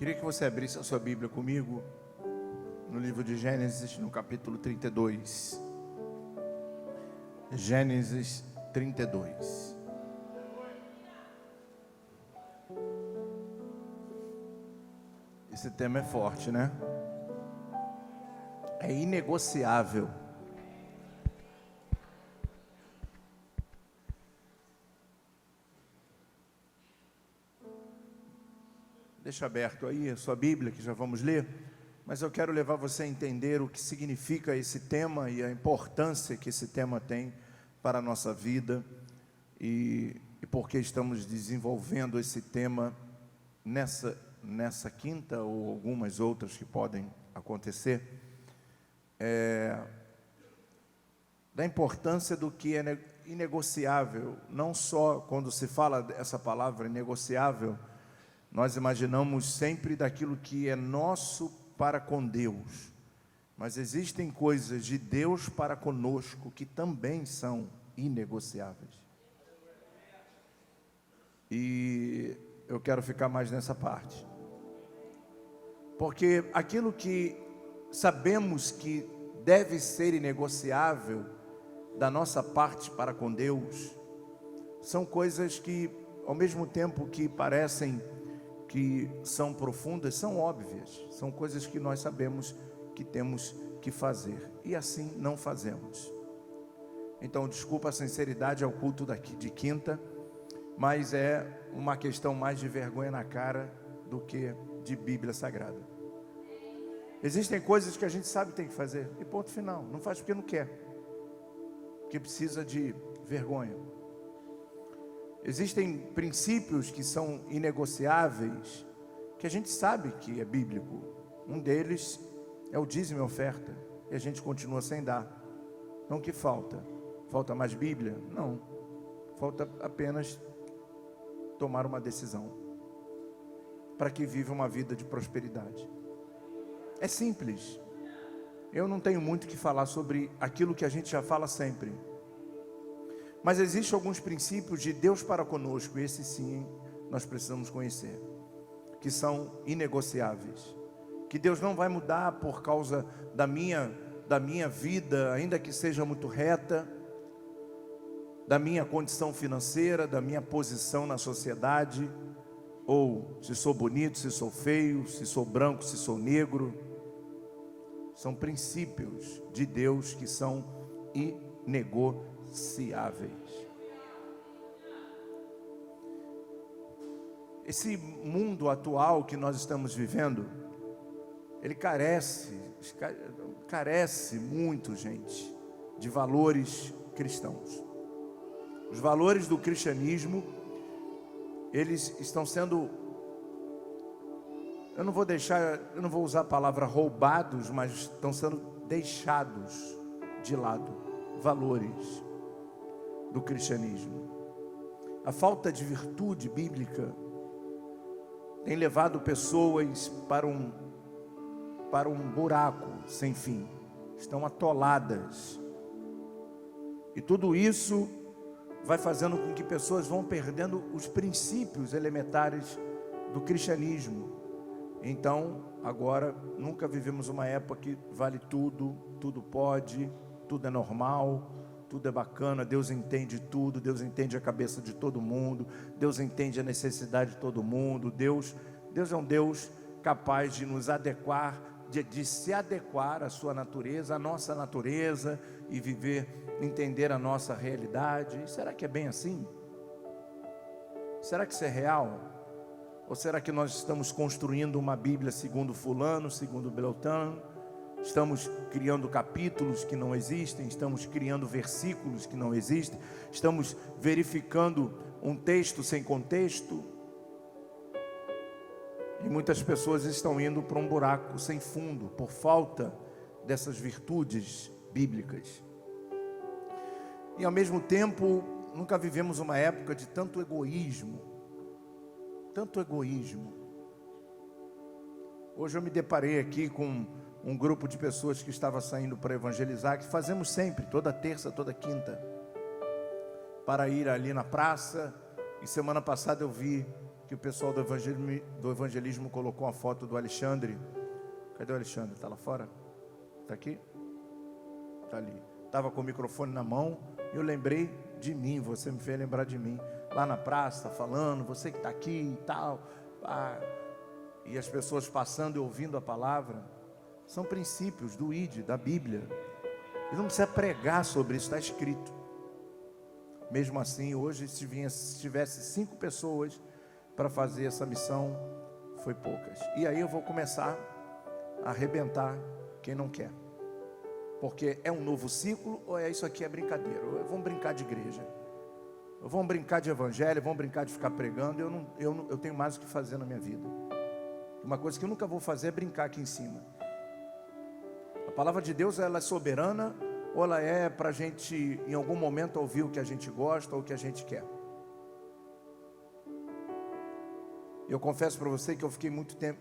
Queria que você abrisse a sua Bíblia comigo no livro de Gênesis, no capítulo 32. Gênesis 32. Esse tema é forte, né? É inegociável. Deixa aberto aí a sua Bíblia, que já vamos ler, mas eu quero levar você a entender o que significa esse tema e a importância que esse tema tem para a nossa vida e por que estamos desenvolvendo esse tema nessa quinta ou algumas outras que podem acontecer, da importância do que é inegociável. Não só quando se fala essa palavra inegociável, nós imaginamos sempre daquilo que é nosso para com Deus, mas existem coisas de Deus para conosco que também são inegociáveis. E eu quero ficar mais nessa parte, porque aquilo que sabemos que deve ser inegociável da nossa parte para com Deus, são coisas que, ao mesmo tempo que parecem que são profundas, são óbvias, são coisas que nós sabemos que temos que fazer, e assim não fazemos. Então, desculpa a sinceridade ao culto daqui de quinta, mas é uma questão mais de vergonha na cara do que de Bíblia Sagrada. Existem coisas que a gente sabe que tem que fazer, e ponto final, não faz porque não quer, porque precisa de vergonha. Existem princípios que são inegociáveis, que a gente sabe que é bíblico. Um deles é o dízimo e oferta, e a gente continua sem dar. Então o que falta? Falta mais Bíblia? Não. Falta apenas tomar uma decisão para que viva uma vida de prosperidade. É simples. Eu não tenho muito o que falar sobre aquilo que a gente já fala sempre. Mas existem alguns princípios de Deus para conosco, e esses sim nós precisamos conhecer, que são inegociáveis, que Deus não vai mudar por causa da minha vida, ainda que seja muito reta, da minha condição financeira, da minha posição na sociedade, ou se sou bonito, se sou feio, se sou branco, se sou negro. São princípios de Deus que são inegociáveis. Esse mundo atual que nós estamos vivendo, ele carece muito, gente, de valores cristãos. Os valores do cristianismo, eles estão sendo, eu não vou usar a palavra roubados, mas estão sendo deixados de lado, valores do cristianismo. A falta de virtude bíblica tem levado pessoas para um buraco sem fim. Estão atoladas. E tudo isso vai fazendo com que pessoas vão perdendo os princípios elementares do cristianismo. Então, agora, nunca vivemos uma época que vale tudo, tudo pode, tudo é normal, tudo é bacana, Deus entende tudo, Deus entende a cabeça de todo mundo, Deus entende a necessidade de todo mundo, Deus é um Deus capaz de nos adequar, de se adequar à sua natureza, à nossa natureza, e entender a nossa realidade. Será que é bem assim? Será que isso é real? Ou será que nós estamos construindo uma Bíblia segundo fulano, segundo Beltrano? Estamos criando capítulos que não existem, estamos criando versículos que não existem, estamos verificando um texto sem contexto, e muitas pessoas estão indo para um buraco sem fundo, por falta dessas virtudes bíblicas. E ao mesmo tempo, nunca vivemos uma época de tanto egoísmo, tanto egoísmo. Hoje eu me deparei aqui com um grupo de pessoas que estava saindo para evangelizar, que fazemos sempre, toda terça, toda quinta, para ir ali na praça. E semana passada eu vi que o pessoal do evangelismo colocou a foto do Alexandre. Cadê o Alexandre? Está lá fora? Está aqui? Está ali. Estava com o microfone na mão e eu lembrei de mim, você me fez lembrar de mim. Lá na praça, falando, você que está aqui e tal. E as pessoas passando e ouvindo a palavra. São princípios do ID, da Bíblia. E não precisa pregar sobre isso, está escrito. Mesmo assim, hoje, se tivesse 5 pessoas para fazer essa missão, foi poucas. E aí eu vou começar a arrebentar quem não quer. Porque é um novo ciclo ou é isso aqui é brincadeira? Vamos brincar de igreja. Vamos brincar de evangelho, vamos brincar de ficar pregando. Eu tenho mais o que fazer na minha vida. Uma coisa que eu nunca vou fazer é brincar aqui em cima. A palavra de Deus, ela é soberana ou ela é para a gente, em algum momento, ouvir o que a gente gosta ou o que a gente quer? Eu confesso para você que eu fiquei muito tempo,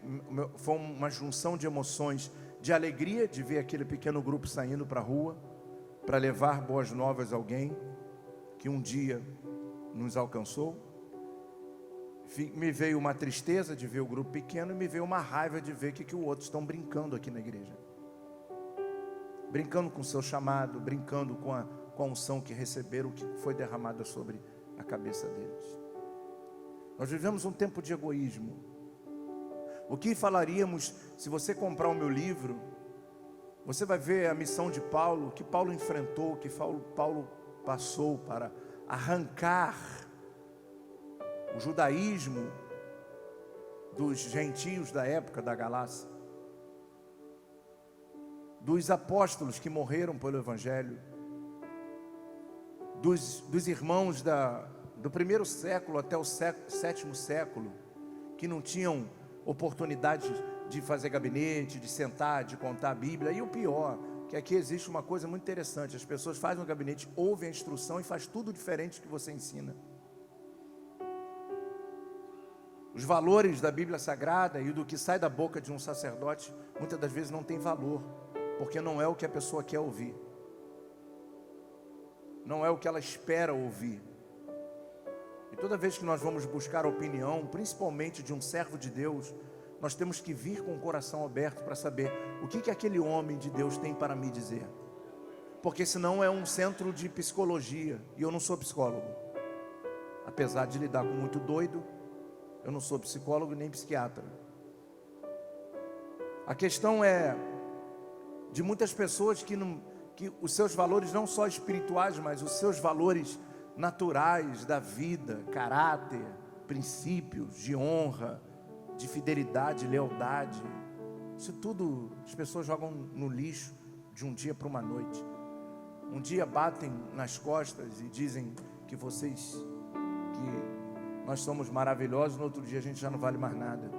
foi uma junção de emoções, de alegria de ver aquele pequeno grupo saindo para a rua, para levar boas novas a alguém que um dia nos alcançou. Me veio uma tristeza de ver o grupo pequeno e me veio uma raiva de ver que os outros estão brincando aqui na igreja. Brincando com o seu chamado, brincando com a unção que receberam, que foi derramada sobre a cabeça deles. Nós vivemos um tempo de egoísmo. O que falaríamos se você comprar o meu livro? Você vai ver a missão de Paulo, que Paulo enfrentou, que Paulo passou para arrancar o judaísmo dos gentios da época da Galácia, dos apóstolos que morreram pelo Evangelho, dos irmãos do primeiro século até o sétimo século, que não tinham oportunidade de fazer gabinete, de sentar, de contar a Bíblia. E o pior, que aqui existe uma coisa muito interessante: as pessoas fazem um gabinete, ouvem a instrução e faz tudo diferente do que você ensina. Os valores da Bíblia Sagrada e do que sai da boca de um sacerdote, muitas das vezes não tem valor, porque não é o que a pessoa quer ouvir, não é o que ela espera ouvir. E toda vez que nós vamos buscar a opinião, principalmente de um servo de Deus, nós temos que vir com o coração aberto para saber o que aquele homem de Deus tem para me dizer. Porque senão é um centro de psicologia, e eu não sou psicólogo. Apesar de lidar com muito doido, eu não sou psicólogo nem psiquiatra. A questão é de muitas pessoas que os seus valores, não só espirituais, mas os seus valores naturais da vida, caráter, princípios de honra, de fidelidade, lealdade, isso tudo as pessoas jogam no lixo de um dia para uma noite. Um dia batem nas costas e dizem que nós somos maravilhosos, no outro dia a gente já não vale mais nada.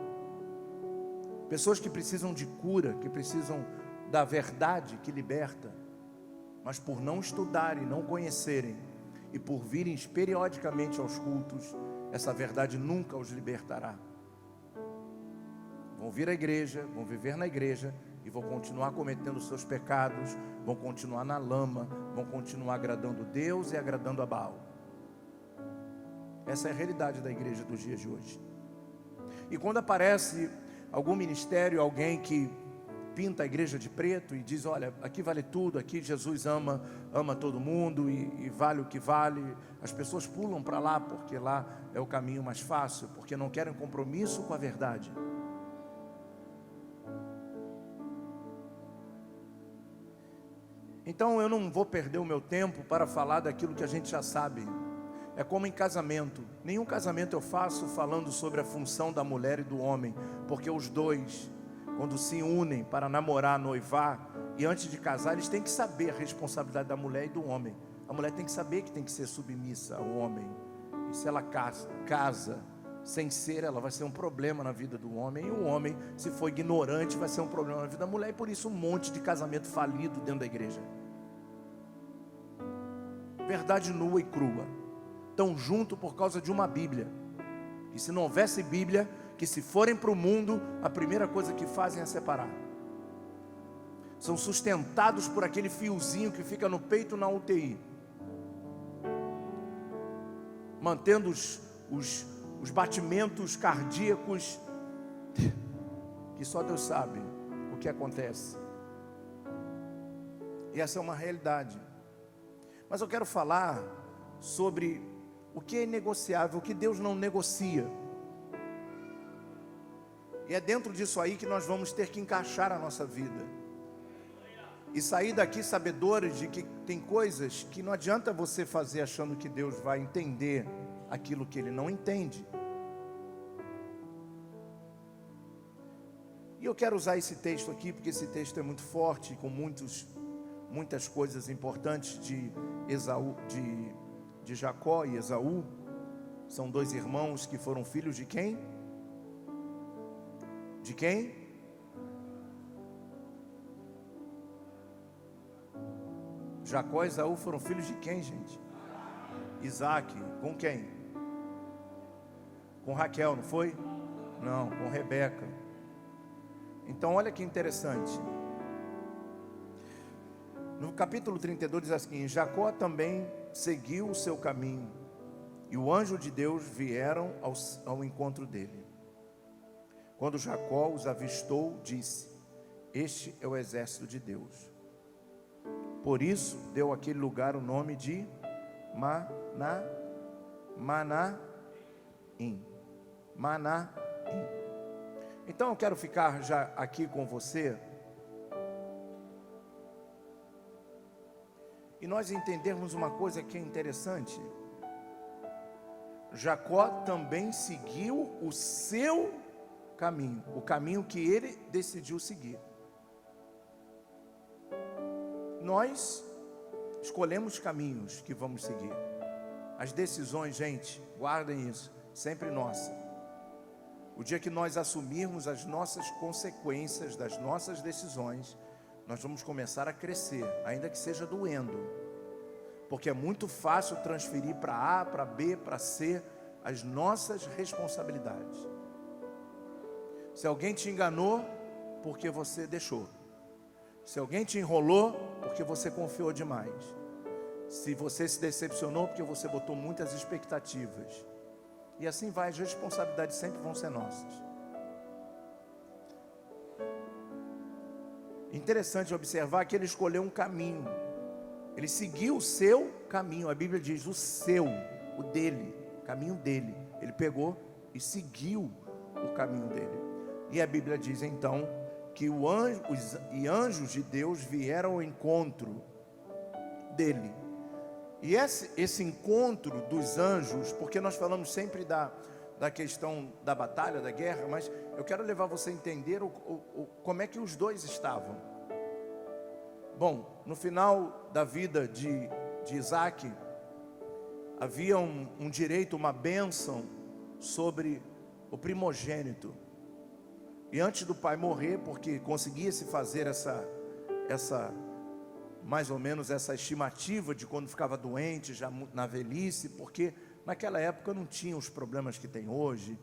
Pessoas que precisam de cura, que precisam da verdade que liberta, mas por não estudarem, não conhecerem, e por virem periodicamente aos cultos, essa verdade nunca os libertará. Vão vir à igreja, vão viver na igreja e vão continuar cometendo os seus pecados, vão continuar na lama, vão continuar agradando Deus e agradando a Baal. Essa é a realidade da igreja dos dias de hoje. E quando aparece algum ministério, alguém que pinta a igreja de preto e diz: olha, aqui vale tudo, aqui Jesus ama todo mundo e vale o que vale, as pessoas pulam para lá porque lá é o caminho mais fácil, porque não querem compromisso com a verdade. Então eu não vou perder o meu tempo para falar daquilo que a gente já sabe. É como em casamento. Nenhum casamento eu faço falando sobre a função da mulher e do homem, porque os dois, quando se unem para namorar, noivar, e antes de casar, eles têm que saber a responsabilidade da mulher e do homem. A mulher tem que saber que tem que ser submissa ao homem. E se ela casa sem ser, ela vai ser um problema na vida do homem. E o homem, se for ignorante, vai ser um problema na vida da mulher. E por isso um monte de casamento falido dentro da igreja. Verdade nua e crua. Estão juntos por causa de uma Bíblia. E se não houvesse Bíblia, que se forem para o mundo, a primeira coisa que fazem é separar. São sustentados por aquele fiozinho que fica no peito na UTI, mantendo os batimentos cardíacos, que só Deus sabe o que acontece. E essa é uma realidade. Mas eu quero falar sobre o que é inegociável, o que Deus não negocia. E é dentro disso aí que nós vamos ter que encaixar a nossa vida. E sair daqui sabedores de que tem coisas que não adianta você fazer achando que Deus vai entender aquilo que Ele não entende. E eu quero usar esse texto aqui, porque esse texto é muito forte, com muitas coisas importantes de Esaú, de Jacó e Esaú. São dois irmãos que foram filhos de quem? De quem? Jacó e Esaú foram filhos de quem, gente? Isaac. Com quem? Com Raquel, não foi? Não, com Rebeca. Então olha que interessante. No capítulo 32 diz assim: Jacó também seguiu o seu caminho, e o anjo de Deus vieram ao encontro dele. Quando Jacó os avistou, disse: este é o exército de Deus. Por isso deu àquele lugar o nome de Manaim. Então eu quero ficar já aqui com você e nós entendermos uma coisa que é interessante. Jacó também seguiu o seu caminho, o caminho que ele decidiu seguir. Nós escolhemos caminhos que vamos seguir. As decisões, gente, guardem isso, sempre nossa. O dia que nós assumirmos as nossas consequências das nossas decisões, nós vamos começar a crescer, ainda que seja doendo. Porque é muito fácil transferir para A, para B, para C, as nossas responsabilidades. Se alguém te enganou, porque você deixou. Se alguém te enrolou, porque você confiou demais. Se você se decepcionou, porque você botou muitas expectativas. E assim vai, as responsabilidades sempre vão ser nossas. Interessante observar que ele escolheu um caminho. Ele seguiu o seu caminho. A Bíblia diz o seu, o dele, o caminho dele. Ele pegou e seguiu o caminho dele. E a Bíblia diz então que os anjos de Deus vieram ao encontro dele. E esse encontro dos anjos, porque nós falamos sempre da questão da batalha, da guerra, mas eu quero levar você a entender como é que os dois estavam. Bom, no final da vida de Isaac, havia um direito, uma bênção sobre o primogênito. E antes do pai morrer, porque conseguia-se fazer mais ou menos essa estimativa de quando ficava doente, já na velhice, porque naquela época não tinha os problemas que tem hoje,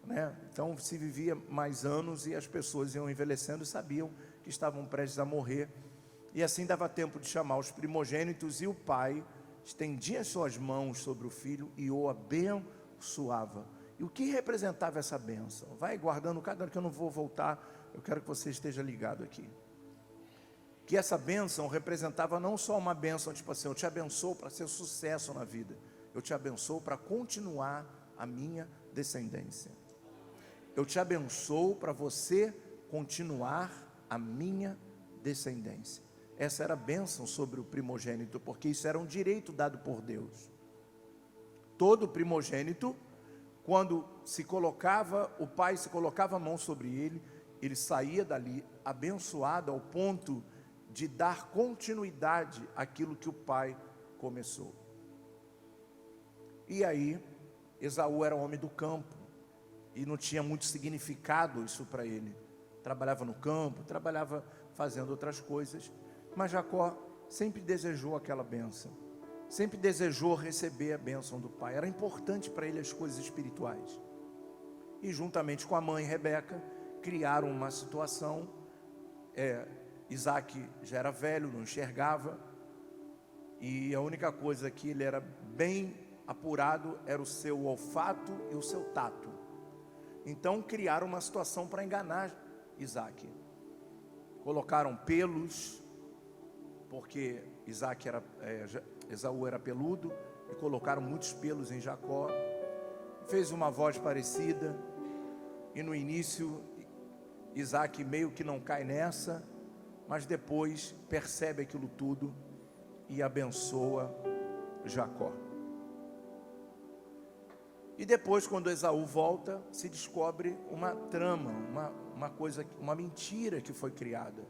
né? Então se vivia mais anos e as pessoas iam envelhecendo e sabiam que estavam prestes a morrer. E assim dava tempo de chamar os primogênitos, e o pai estendia suas mãos sobre o filho e o abençoava. E o que representava essa bênção? Vai guardando cada hora que eu não vou voltar, eu quero que você esteja ligado aqui. Que essa bênção representava não só uma bênção, tipo assim, eu te abençoo para ser sucesso na vida. Eu te abençoo para continuar a minha descendência. Eu te abençoo para você continuar a minha descendência. Essa era a bênção sobre o primogênito, porque isso era um direito dado por Deus. Todo primogênito, quando o pai se colocava a mão sobre ele, ele saía dali abençoado ao ponto de dar continuidade àquilo que o pai começou. E aí, Esaú era homem do campo, e não tinha muito significado isso para ele. Trabalhava no campo, trabalhava fazendo outras coisas, mas Jacó sempre desejou aquela bênção, sempre desejou receber a bênção do pai. Era importante para ele as coisas espirituais. E juntamente com a mãe Rebeca, criaram uma situação. Isaac já era velho, não enxergava, e a única coisa que ele era bem apurado era o seu olfato e o seu tato. Então criaram uma situação para enganar Isaac. Colocaram pelos, porque Esaú era peludo, e colocaram muitos pelos em Jacó. Fez uma voz parecida, e no início Isaac meio que não cai nessa, mas depois percebe aquilo tudo e abençoa Jacó. E depois, quando Esaú volta, se descobre uma trama, uma coisa, uma mentira que foi criada.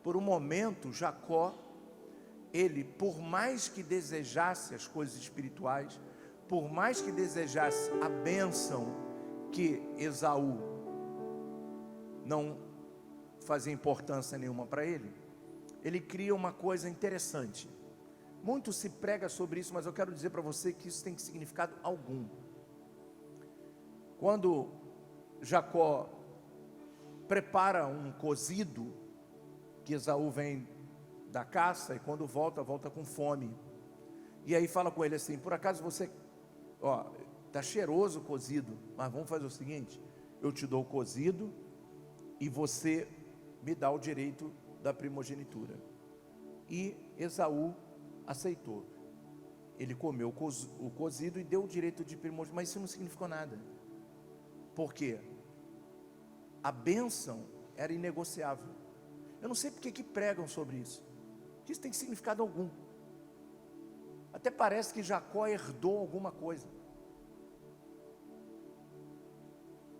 Por um momento, Jacó, ele, por mais que desejasse as coisas espirituais, por mais que desejasse a bênção que Esaú não fazia importância nenhuma para ele, ele cria uma coisa interessante. Muito se prega sobre isso, mas eu quero dizer para você que isso tem significado algum. Quando Jacó prepara um cozido, que Esaú vem da caça, e quando volta com fome, e aí fala com ele assim: por acaso você, está cheiroso o cozido, mas vamos fazer o seguinte, eu te dou o cozido, e você me dá o direito da primogenitura. E Esaú aceitou. Ele comeu o cozido e deu o direito de primogenitura, mas isso não significou nada. Por quê? A bênção era inegociável. Eu não sei porque que pregam sobre isso, que isso tem significado algum. Até parece que Jacó herdou alguma coisa.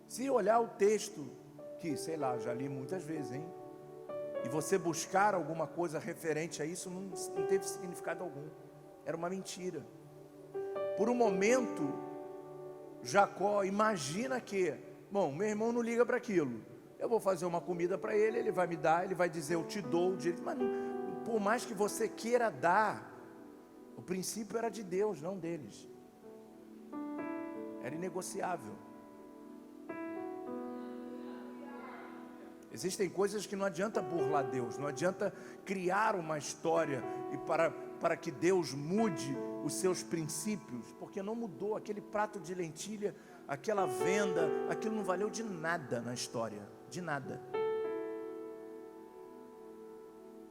Se olhar o texto, que sei lá, já li muitas vezes, hein? E você buscar alguma coisa referente a isso, não teve significado algum. Era uma mentira. Por um momento, Jacó imagina que, bom, meu irmão não liga para aquilo, eu vou fazer uma comida para ele, ele vai me dar, ele vai dizer, eu te dou o direito, mas por mais que você queira dar, o princípio era de Deus, não deles. Era inegociável. Existem coisas que não adianta burlar Deus, não adianta criar uma história e para que Deus mude os seus princípios, porque não mudou. Aquele prato de lentilha, aquela venda, aquilo não valeu de nada na história, de nada.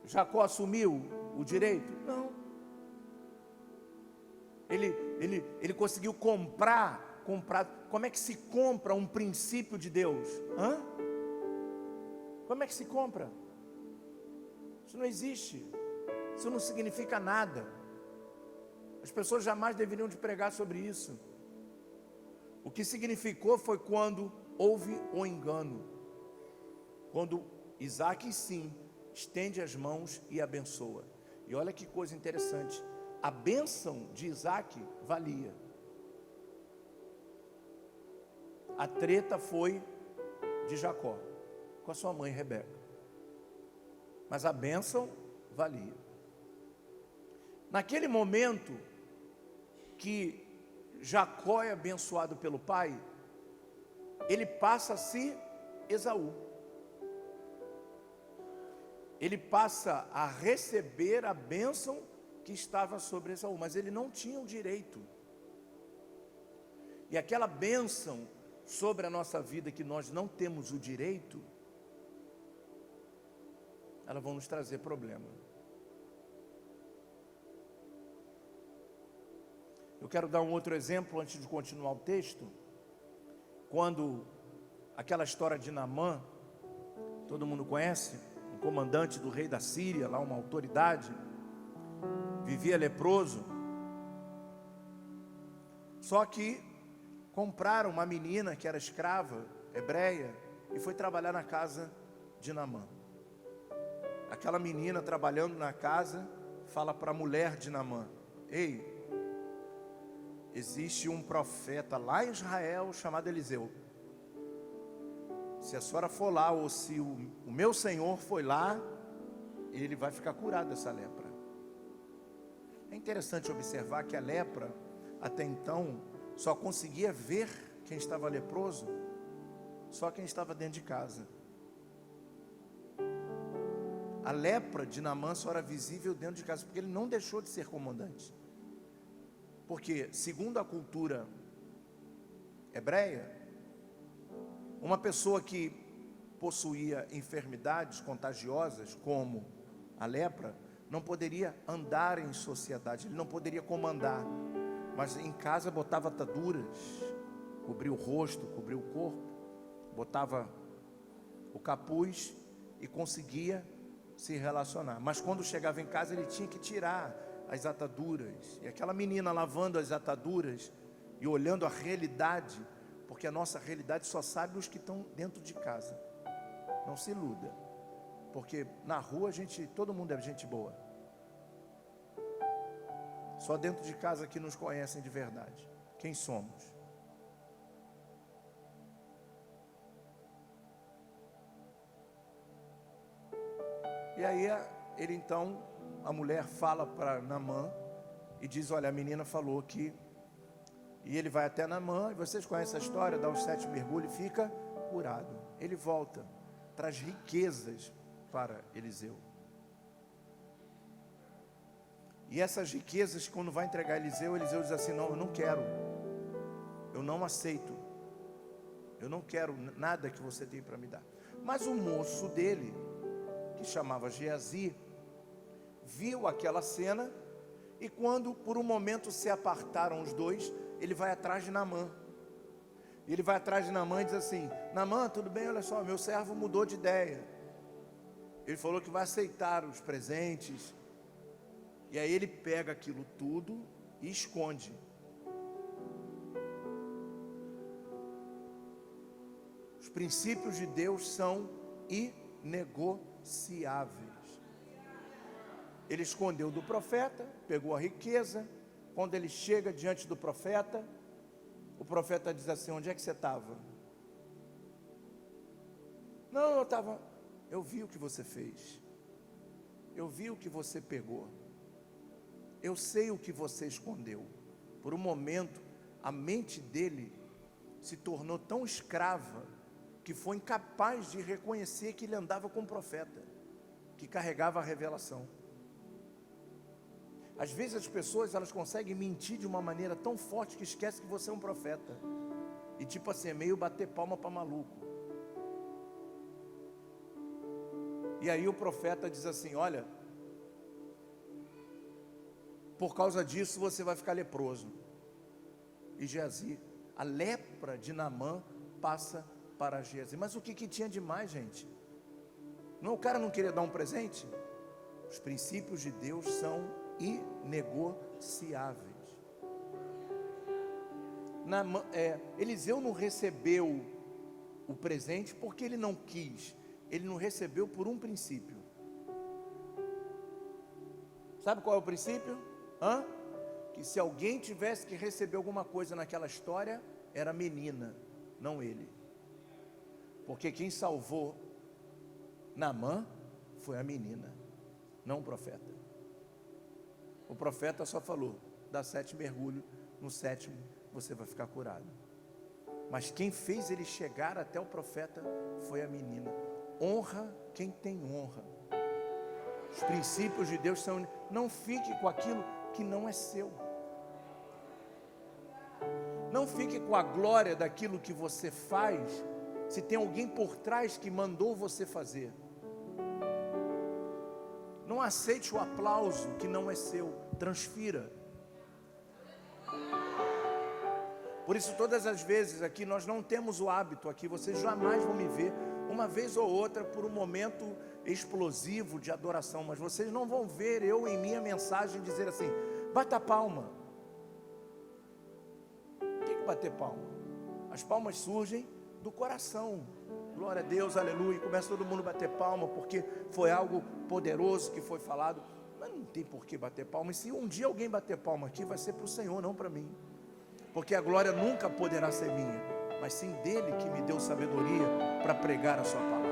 Jacó assumiu o direito? Não. Ele conseguiu comprar. Como é que se compra um princípio de Deus? Como é que se compra? Isso não existe. Isso não significa nada. As pessoas jamais deveriam de pregar sobre isso. O que significou foi quando houve o engano. Quando Isaac, sim, estende as mãos e abençoa. E olha que coisa interessante. A bênção de Isaac valia. A treta foi de Jacó com a sua mãe Rebeca, mas a bênção valia. Naquele momento que Jacó é abençoado pelo pai, ele passa a ser Esaú. Ele passa a receber a bênção que estava sobre Esaú, mas ele não tinha o direito. E aquela bênção sobre a nossa vida que nós não temos o direito, elas vão nos trazer problema. Eu quero dar um outro exemplo antes de continuar o texto. Quando aquela história de Naamã, todo mundo conhece, um comandante do rei da Síria, lá uma autoridade, vivia leproso. Só que compraram uma menina que era escrava, hebreia, e foi trabalhar na casa de Naamã. Aquela menina trabalhando na casa, fala para a mulher de Naamã: ei, existe um profeta lá em Israel chamado Eliseu. Se a senhora for lá, ou se o meu senhor foi lá, ele vai ficar curado dessa lepra. É interessante observar que a lepra, até então, só conseguia ver quem estava leproso, só quem estava dentro de casa. A lepra de Naamã só era visível dentro de casa, porque ele não deixou de ser comandante. Porque, segundo a cultura hebreia, uma pessoa que possuía enfermidades contagiosas, como a lepra, não poderia andar em sociedade, ele não poderia comandar, mas em casa botava ataduras, cobria o rosto, cobria o corpo, botava o capuz e conseguia se relacionar. Mas quando chegava em casa, ele tinha que tirar as ataduras. E aquela menina lavando as ataduras e olhando a realidade, porque a nossa realidade só sabe os que estão dentro de casa. Não se iluda, porque na rua todo mundo é gente boa. Só dentro de casa que nos conhecem de verdade. Quem somos? E aí a mulher fala para Naamã e diz: olha, a menina falou que... E ele vai até Naamã, e vocês conhecem a história, dá os 7 mergulhos e fica curado. Ele volta, traz riquezas para Eliseu. E essas riquezas, quando vai entregar Eliseu, Eliseu diz assim: não, eu não quero, eu não aceito, eu não quero nada que você tem para me dar. Mas o moço dele, que chamava Geazi, viu aquela cena, e quando por um momento se apartaram os dois, ele vai atrás de Naamã. Ele vai atrás de Naamã e diz assim: Naamã, tudo bem? Olha só, meu servo mudou de ideia. Ele falou que vai aceitar os presentes. E aí ele pega aquilo tudo e esconde. Os princípios de Deus são inegociáveis. Ele escondeu do profeta, pegou a riqueza. Quando ele chega diante do profeta, o profeta diz assim: onde é que você estava? Não, eu vi o que você fez, eu vi o que você pegou, eu sei o que você escondeu. Por um momento, a mente dele se tornou tão escrava, que foi incapaz de reconhecer que ele andava com o profeta, que carregava a revelação. Às vezes as pessoas, elas conseguem mentir de uma maneira tão forte que esquece que você é um profeta. E tipo assim, é meio bater palma para maluco. E aí o profeta diz assim: olha, por causa disso você vai ficar leproso. E Geazi, a lepra de Naamã passa para Geazi. Mas o que tinha de mais, gente? Não, o cara não queria dar um presente? Os princípios de Deus são inegociáveis. Eliseu não recebeu o presente porque ele não quis. Ele não recebeu por um princípio. Sabe qual é o princípio? Que se alguém tivesse que receber alguma coisa naquela história, era a menina, não ele. Porque quem salvou Naamã foi a menina, não o profeta. O profeta só falou: dá 7 mergulhos, no 7º você vai ficar curado. Mas quem fez ele chegar até o profeta foi a menina. Honra quem tem honra. Os princípios de Deus são... Não fique com aquilo que não é seu. Não fique com a glória daquilo que você faz, se tem alguém por trás que mandou você fazer. Não aceite o aplauso que não é seu, transfira. Por isso, todas as vezes aqui, nós não temos o hábito aqui, vocês jamais vão me ver, uma vez ou outra, por um momento explosivo de adoração, mas vocês não vão ver eu em minha mensagem dizer assim: bata palma. O que é bater palma? As palmas surgem do coração. Glória a Deus, aleluia. Começa todo mundo a bater palma, porque foi algo poderoso que foi falado. Mas não tem por que bater palma. E se um dia alguém bater palma aqui, vai ser para o Senhor, não para mim. Porque a glória nunca poderá ser minha, mas sim dele que me deu sabedoria para pregar a sua palavra.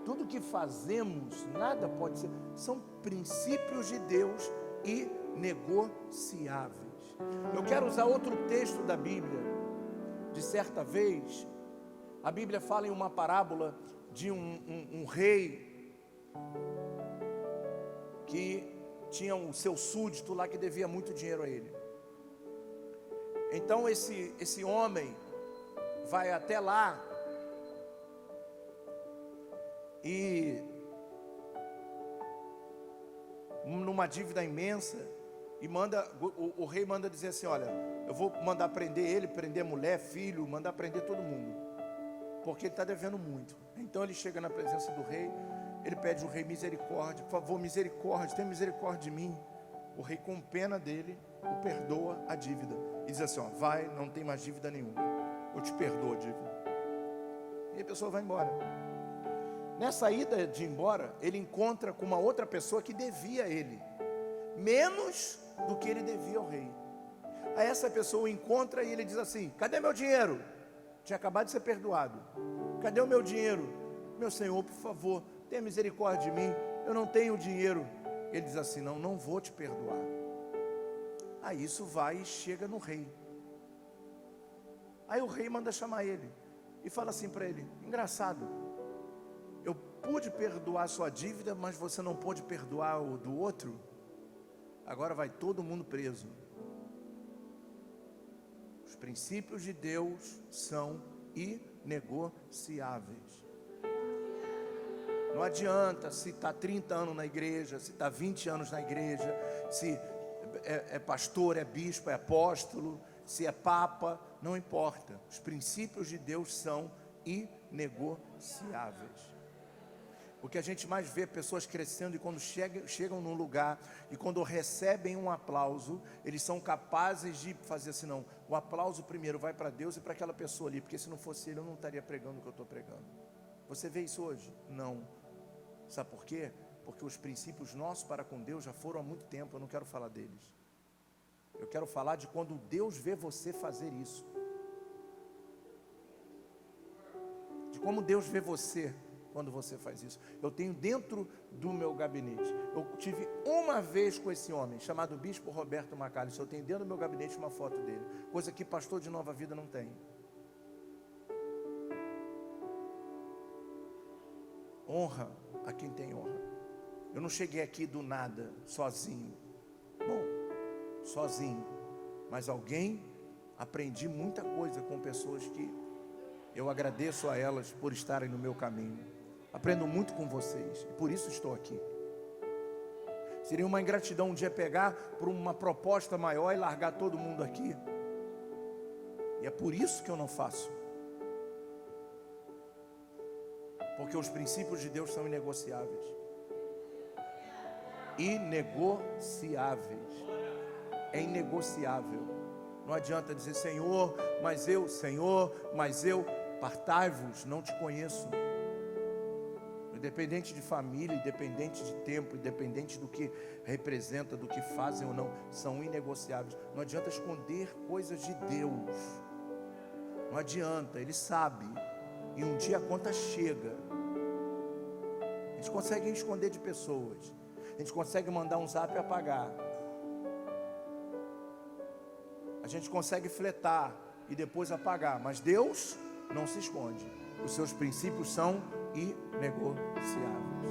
Tudo que fazemos, nada pode ser. São princípios de Deus inegociáveis. Eu quero usar outro texto da Bíblia. De certa vez, a Bíblia fala em uma parábola de um rei que tinha o seu súdito lá que devia muito dinheiro a ele. Então esse homem vai até lá e, numa dívida imensa, e o rei manda dizer assim: olha, eu vou mandar prender ele, prender a mulher, filho, mandar prender todo mundo, porque ele está devendo muito. Então ele chega na presença do rei, ele pede ao rei misericórdia, por favor, misericórdia, tenha misericórdia de mim. O rei, com pena dele, o perdoa a dívida e diz assim: ó, vai, não tem mais dívida nenhuma, eu te perdoo a dívida. E a pessoa vai embora. Nessa ida de ir embora, ele encontra com uma outra pessoa que devia a ele menos do que ele devia ao rei. Aí essa pessoa o encontra e ele diz assim: cadê meu dinheiro? Tinha acabado de ser perdoado. Cadê o meu dinheiro? Meu senhor, por favor, tenha misericórdia de mim, eu não tenho dinheiro. Ele diz assim: não vou te perdoar. Aí isso vai e chega no rei. Aí o rei manda chamar ele e fala assim para ele: engraçado, eu pude perdoar a sua dívida, mas você não pôde perdoar o do outro. Agora vai todo mundo preso. Os princípios de Deus são inegociáveis. Não adianta se está 30 anos na igreja, se está 20 anos na igreja, se é pastor, é bispo, é apóstolo, se é papa, não importa. Os princípios de Deus são inegociáveis. O que a gente mais vê, pessoas crescendo, e quando chegam num lugar e quando recebem um aplauso, eles são capazes de fazer assim: não, o aplauso primeiro vai para Deus e para aquela pessoa ali, porque se não fosse ele, eu não estaria pregando o que eu estou pregando. Você vê isso hoje? Não. Sabe por quê? Porque os princípios nossos para com Deus já foram há muito tempo. Eu não quero falar deles. Eu quero falar de quando Deus vê você fazer isso, de como Deus vê você quando você faz isso. Eu tenho dentro do meu gabinete, eu tive uma vez com esse homem chamado Bispo Roberto Macalester. Eu tenho dentro do meu gabinete uma foto dele, coisa que pastor de Nova Vida não tem. Honra a quem tem honra. Eu não cheguei aqui do nada, sozinho. Bom, sozinho, mas aprendi muita coisa com pessoas que eu agradeço a elas por estarem no meu caminho. Aprendo muito com vocês, e por isso estou aqui. Seria uma ingratidão um dia pegar por uma proposta maior e largar todo mundo aqui. E é por isso que eu não faço. Porque os princípios de Deus são inegociáveis. Inegociáveis. É inegociável. Não adianta dizer: Senhor, mas eu, apartai-vos, não te conheço. Independente de família, independente de tempo, independente do que representa, do que fazem ou não, são inegociáveis. Não adianta esconder coisas de Deus. Não adianta, Ele sabe. E um dia a conta chega. A gente consegue esconder de pessoas. A gente consegue mandar um zap e apagar. A gente consegue fletar e depois apagar. Mas Deus não se esconde. Os seus princípios são inegociáveis.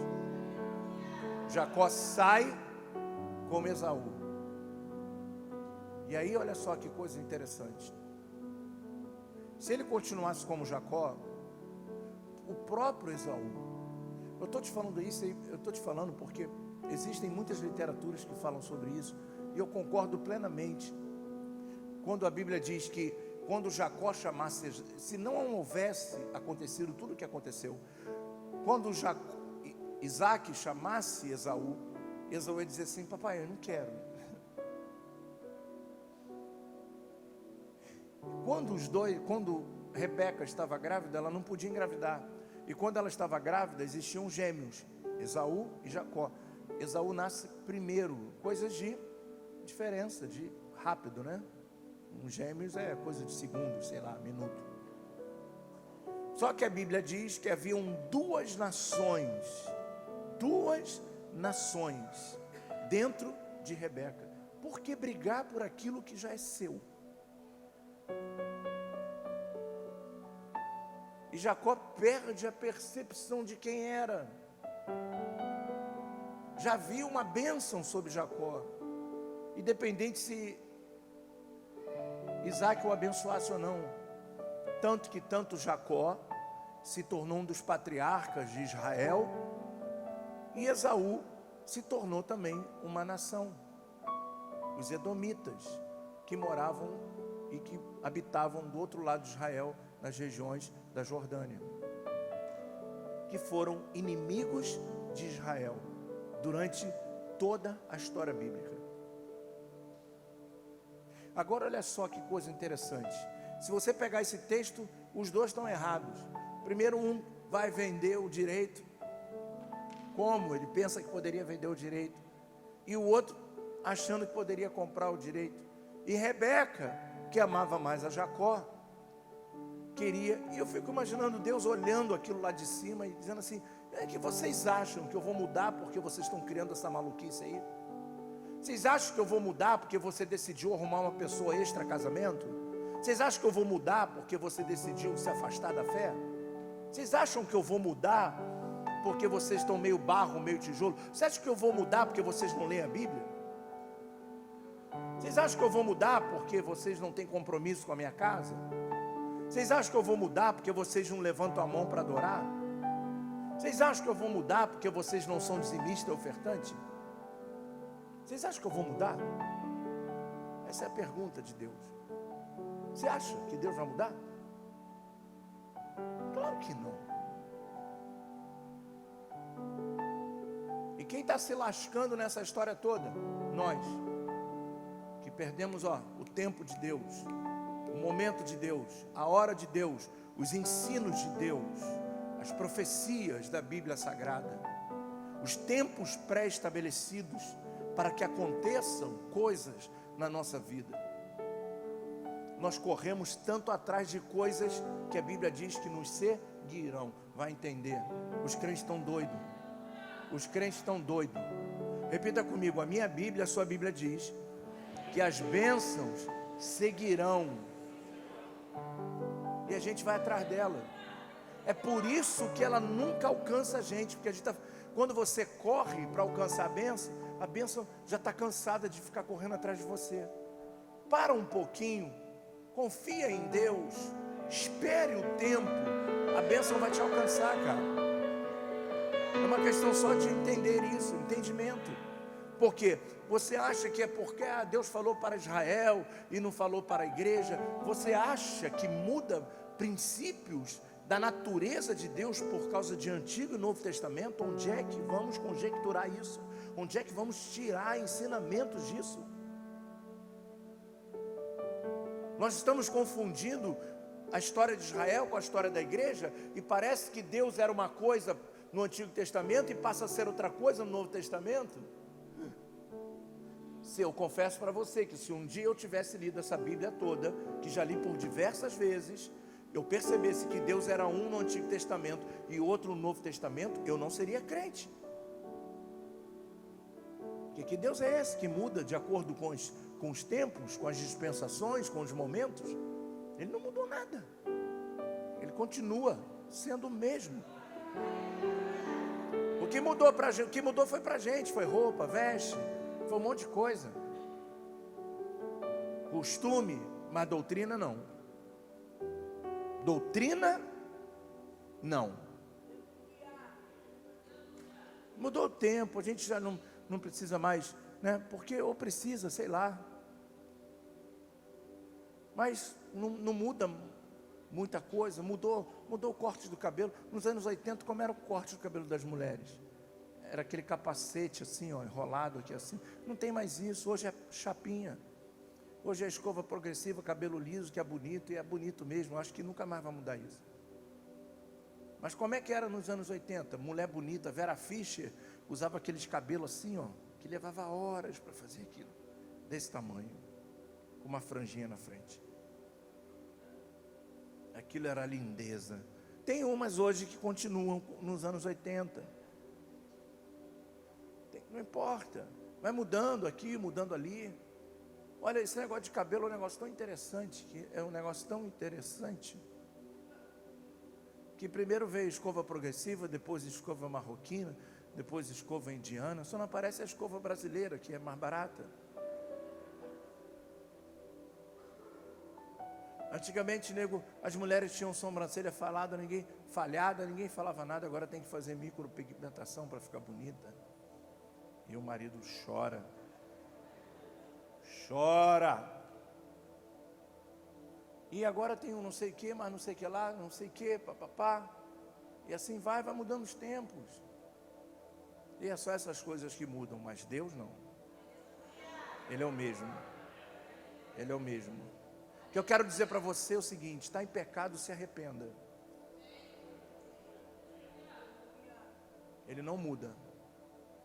Jacó sai como Esaú. E aí olha só que coisa interessante. Se ele continuasse como Jacó, o próprio Esaú, eu estou te falando isso, eu estou te falando porque existem muitas literaturas que falam sobre isso, e eu concordo plenamente. Quando a Bíblia diz que quando Jacó chamasse, se não houvesse acontecido tudo o que aconteceu, quando Isaac chamasse Esaú ia dizer assim: papai, eu não quero. Quando Rebeca estava grávida, ela não podia engravidar. E quando ela estava grávida, existiam gêmeos, Esaú e Jacó. Esaú nasce primeiro, coisas de diferença, de rápido, né? Uns gêmeos é coisa de segundos, sei lá, minuto. Só que a Bíblia diz que haviam duas nações dentro de Rebeca. Por que brigar por aquilo que já é seu? E Jacó perde a percepção de quem era. já havia uma bênção sobre Jacó, independente se Isaac o abençoasse ou não. Tanto que Jacó se tornou um dos patriarcas de Israel, e Esaú se tornou também uma nação. Os edomitas, que moravam e que habitavam do outro lado de Israel, nas regiões da Jordânia, que foram inimigos de Israel durante toda a história bíblica. Agora olha só que coisa interessante. Se você pegar esse texto, os dois estão errados. Primeiro, um vai vender o direito. Como? Ele pensa que poderia vender o direito. E o outro achando que poderia comprar o direito. E Rebeca, que amava mais a Jacó, queria. E eu fico imaginando Deus olhando aquilo lá de cima e dizendo assim: é que vocês acham que eu vou mudar porque vocês estão criando essa maluquice aí? Vocês acham que eu vou mudar porque você decidiu arrumar uma pessoa extra casamento? Vocês acham que eu vou mudar porque você decidiu se afastar da fé? Vocês acham que eu vou mudar porque vocês estão meio barro, meio tijolo? Vocês acham que eu vou mudar porque vocês não leem a Bíblia? Vocês acham que eu vou mudar porque vocês não têm compromisso com a minha casa? Vocês acham que eu vou mudar porque vocês não levantam a mão para adorar? Vocês acham que eu vou mudar porque vocês não são dizimistas e ofertantes? Vocês acham que eu vou mudar? Essa é a pergunta de Deus. Você acha que Deus vai mudar? Claro que não. E quem está se lascando nessa história toda? Nós, que perdemos o tempo de Deus, o momento de Deus, a hora de Deus, os ensinos de Deus, as profecias da Bíblia Sagrada, os tempos pré-estabelecidos para que aconteçam coisas na nossa vida. Nós corremos tanto atrás de coisas que a Bíblia diz que nos seguirão. Vai entender? Os crentes estão doidos. Os crentes estão doidos. Repita comigo: a minha Bíblia, a sua Bíblia diz que as bênçãos seguirão. E a gente vai atrás dela. É por isso que ela nunca alcança a gente. Porque quando você corre para alcançar a bênção já está cansada de ficar correndo atrás de você. Para um pouquinho. Confia em Deus, espere o tempo, a bênção vai te alcançar, cara. É uma questão só de entender isso, entendimento. Porque você acha que é porque Deus falou para Israel e não falou para a igreja? Você acha que muda princípios da natureza de Deus por causa de Antigo e Novo Testamento? Onde é que vamos conjecturar isso? Onde é que vamos tirar ensinamentos disso? Nós estamos confundindo a história de Israel com a história da igreja, e parece que Deus era uma coisa no Antigo Testamento e passa a ser outra coisa no Novo Testamento. Eu confesso para você que se um dia eu tivesse lido essa Bíblia toda, que já li por diversas vezes, eu percebesse que Deus era um no Antigo Testamento e outro no Novo Testamento, eu não seria crente. Que Deus é esse que muda de acordo com os tempos, com as dispensações, com os momentos? Ele não mudou nada. Ele continua sendo o mesmo. O que mudou pra gente, o que mudou foi pra gente, foi roupa, veste, foi um monte de coisa. Costume, mas doutrina não. Doutrina não. Mudou o tempo, a gente já não precisa mais, né? Porque ou precisa, sei lá. Mas não muda muita coisa. Mudou o corte do cabelo. Nos anos 80, como era o corte do cabelo das mulheres? Era aquele capacete assim, enrolado aqui assim. Não tem mais isso. Hoje é chapinha. Hoje é escova progressiva, cabelo liso, que é bonito, e é bonito mesmo. Eu acho que nunca mais vai mudar isso. Mas como é que era nos anos 80? Mulher bonita, Vera Fischer usava aqueles cabelos assim, que levava horas para fazer aquilo, desse tamanho, com uma franjinha na frente. Aquilo era lindeza. Tem umas hoje que continuam nos anos 80. Não importa, vai mudando aqui, mudando ali. Olha, esse negócio de cabelo é um negócio tão interessante, que primeiro veio escova progressiva, depois escova marroquina, depois escova indiana, só não aparece a escova brasileira, que é mais barata. Antigamente, nego, as mulheres tinham sobrancelha falada, ninguém falava nada, agora tem que fazer micropigmentação para ficar bonita. E o marido chora. E agora tem um não sei o que, mas não sei o que lá, não sei o que, papapá. E assim vai mudando os tempos. E é só essas coisas que mudam, mas Deus não. Ele é o mesmo. Ele é o mesmo. O que eu quero dizer para você é o seguinte: está em pecado, se arrependa. Ele não muda.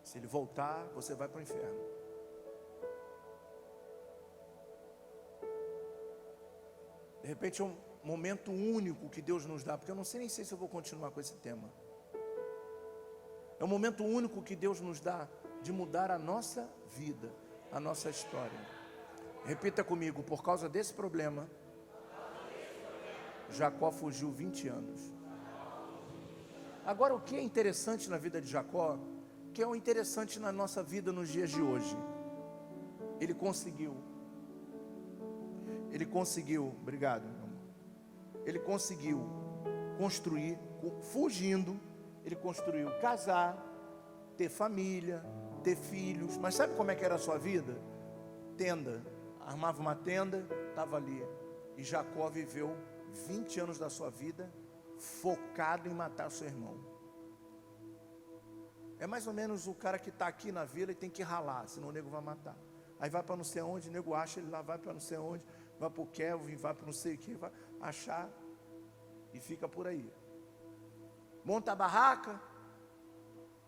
Se ele voltar, você vai para o inferno. De repente é um momento único que Deus nos dá, porque eu não sei nem sei se eu vou continuar com esse tema. É um momento único que Deus nos dá de mudar a nossa vida, a nossa história. Repita comigo: por causa desse problema, Jacó fugiu 20 anos. Agora, o que é interessante na vida de Jacó, que é o interessante na nossa vida nos dias de hoje, ele conseguiu, obrigado, meu amor. Ele conseguiu construir, fugindo, ele construiu casar, ter família, ter filhos. Mas sabe como é que era a sua vida? Tenda, armava uma tenda, estava ali. E Jacó viveu 20 anos da sua vida focado em matar seu irmão. É mais ou menos o cara que está aqui na vila e tem que ralar, senão o nego vai matar. Aí vai para não sei onde, o nego acha ele lá, vai para não sei onde, vai para o Kelvin, vai para não sei o que, vai achar e fica por aí. Monta a barraca,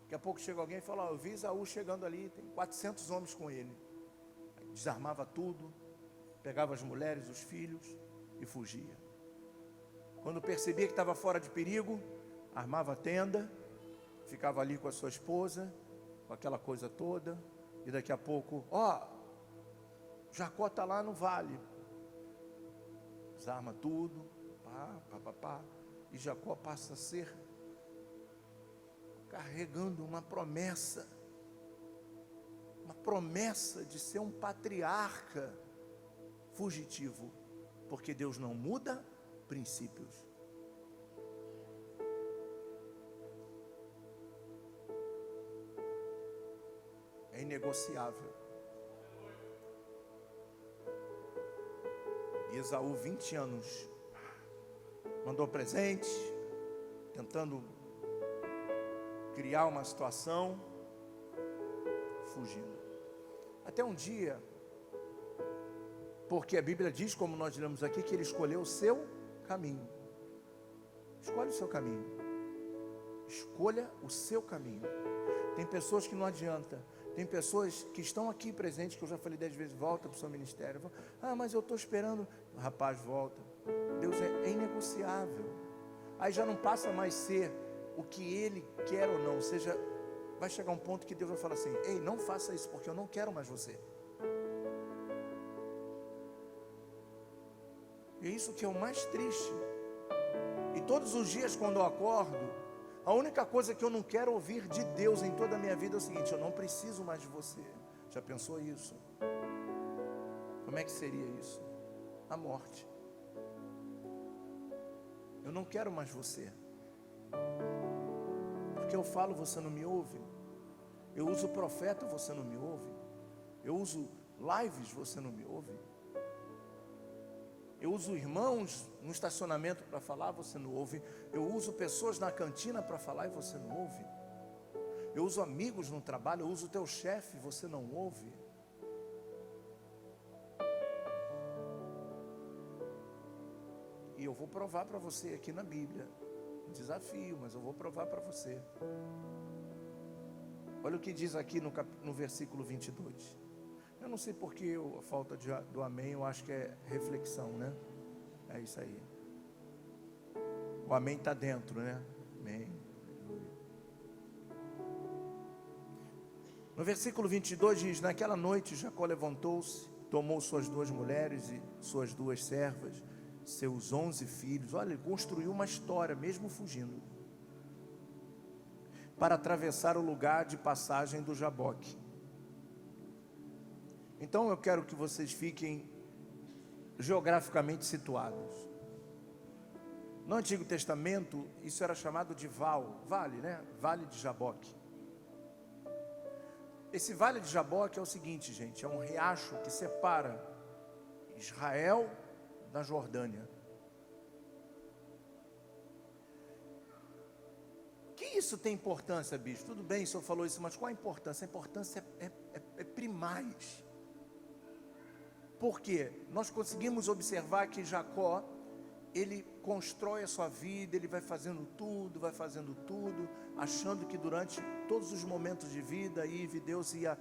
daqui a pouco chega alguém e fala: ó, eu vi Esaú chegando ali, tem 400 homens com ele. Aí desarmava tudo, pegava as mulheres, os filhos e fugia. Quando percebia que estava fora de perigo, armava a tenda, ficava ali com a sua esposa, com aquela coisa toda, e daqui a pouco, ó, Jacó está lá no vale. Desarma tudo, pá, e Jacó passa a ser carregando uma promessa de ser um patriarca fugitivo, porque Deus não muda princípios. É inegociável. E Esaú, 20 anos, mandou presente, tentando criar uma situação, fugindo. Até um dia, porque a Bíblia diz, como nós lemos aqui, que ele escolheu o seu caminho. Escolha o seu caminho. Escolha o seu caminho. Tem pessoas que não adianta. Tem pessoas que estão aqui presentes, que eu já falei 10 vezes: volta para o seu ministério. Ah, mas eu estou esperando. Rapaz, volta. Deus é inegociável. Aí já não passa mais ser o que Ele quer ou não. Ou seja, vai chegar um ponto que Deus vai falar assim: ei, não faça isso, porque eu não quero mais você. E isso que é o mais triste. E todos os dias quando eu acordo, a única coisa que eu não quero ouvir de Deus em toda a minha vida é o seguinte: eu não preciso mais de você. Já pensou isso? Como é que seria isso? A morte. Eu não quero mais você. Porque eu falo, você não me ouve. Eu uso profeta, você não me ouve. Eu uso lives, você não me ouve. Eu uso irmãos no estacionamento para falar, você não ouve. Eu uso pessoas na cantina para falar e você não ouve. Eu uso amigos no trabalho, eu uso o teu chefe, você não ouve. E eu vou provar para você aqui na Bíblia. Um desafio, mas eu vou provar para você. Olha o que diz aqui no versículo 22. Eu não sei porque a falta do amém, eu acho que é reflexão, né? É isso aí. O amém está dentro, né? Amém. No versículo 22 diz: naquela noite Jacó levantou-se, tomou suas 2 mulheres e suas 2 servas, seus 11 filhos. Olha, ele construiu uma história, mesmo fugindo. para atravessar o lugar de passagem do Jaboque. Então eu quero que vocês fiquem geograficamente situados. No Antigo Testamento, isso era chamado de vale, né? Vale de Jaboque. Esse vale de Jaboque é o seguinte, gente, é um riacho que separa Israel da Jordânia. Que isso tem importância, bicho? Tudo bem, o senhor falou isso, mas qual a importância? A importância é primaz. Por quê? Nós conseguimos observar que Jacó, ele constrói a sua vida, ele vai fazendo tudo, achando que durante todos os momentos de vida, Deus ia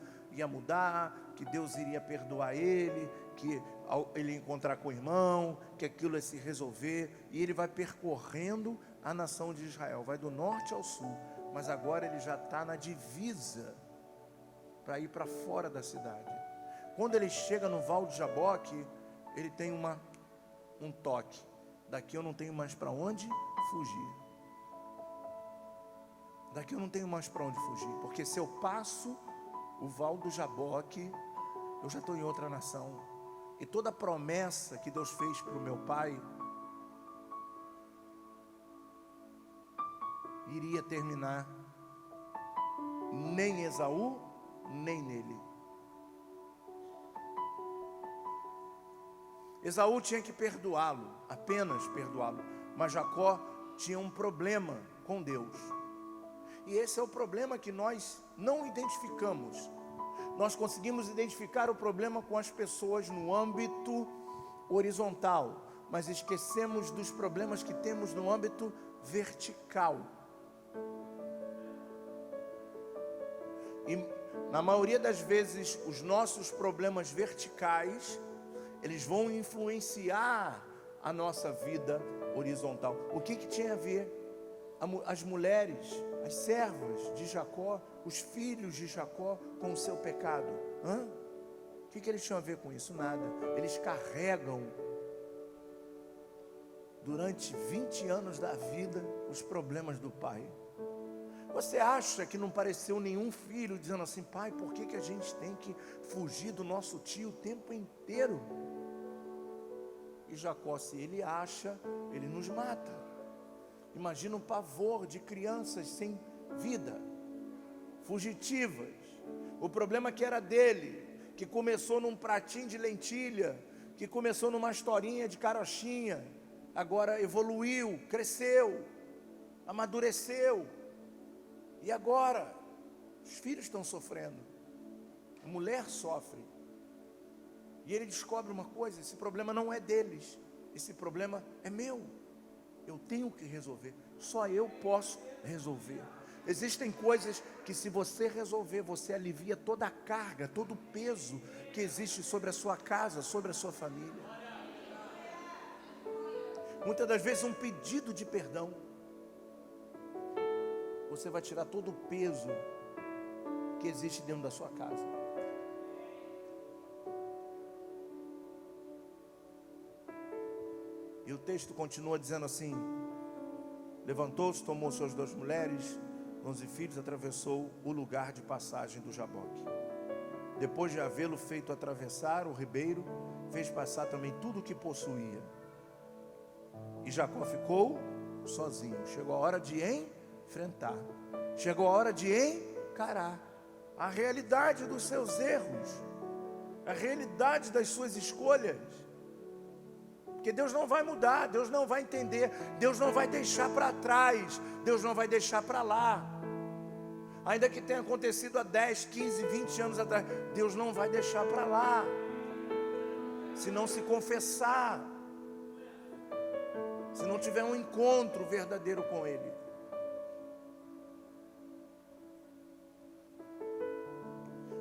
mudar, que Deus iria perdoar ele, que ele ia encontrar com o irmão, que aquilo ia se resolver, e ele vai percorrendo a nação de Israel, vai do norte ao sul, mas agora ele já está na divisa, para ir para fora da cidade. Quando ele chega no Val de Jaboque, ele tem um toque: daqui eu não tenho mais para onde fugir. Daqui eu não tenho mais para onde fugir, porque se eu passo o Val do Jaboque, eu já estou em outra nação. E toda a promessa que Deus fez para o meu pai iria terminar nem em Esaú, nem nele. Esaú tinha que perdoá-lo, apenas perdoá-lo, mas Jacó tinha um problema com Deus. E esse é o problema que nós não identificamos. Nós conseguimos identificar o problema com as pessoas no âmbito horizontal, mas esquecemos dos problemas que temos no âmbito vertical. E na maioria das vezes, os nossos problemas verticais, eles vão influenciar a nossa vida horizontal. O que tinha a ver as mulheres, as servas de Jacó, os filhos de Jacó com o seu pecado? O que eles tinham a ver com isso? Nada. Eles carregam durante 20 anos da vida os problemas do pai. Você acha que não pareceu nenhum filho dizendo assim: pai, por que a gente tem que fugir do nosso tio o tempo inteiro? E Jacó, se ele acha, ele nos mata. Imagina um pavor de crianças sem vida, fugitivas. O problema que era dele, que começou num pratinho de lentilha, que começou numa historinha de carochinha, agora evoluiu, cresceu, amadureceu. E agora, os filhos estão sofrendo, a mulher sofre. E ele descobre uma coisa: esse problema não é deles, esse problema é meu. Eu tenho que resolver, só eu posso resolver. Existem coisas que, se você resolver, você alivia toda a carga, todo o peso que existe sobre a sua casa, sobre a sua família. Muitas das vezes um pedido de perdão, você vai tirar todo o peso que existe dentro da sua casa. E o texto continua dizendo assim: levantou-se, tomou suas 2 mulheres, 11 filhos, atravessou o lugar de passagem do Jaboque. Depois de havê-lo feito atravessar o ribeiro, fez passar também tudo o que possuía. E Jacó ficou sozinho. Chegou a hora de enfrentar, chegou a hora de encarar a realidade dos seus erros, a realidade das suas escolhas. Porque Deus não vai mudar, Deus não vai entender, Deus não vai deixar para trás, Deus não vai deixar para lá. Ainda que tenha acontecido há 10, 15, 20 anos atrás, Deus não vai deixar para lá, se não se confessar, se não tiver um encontro verdadeiro com Ele.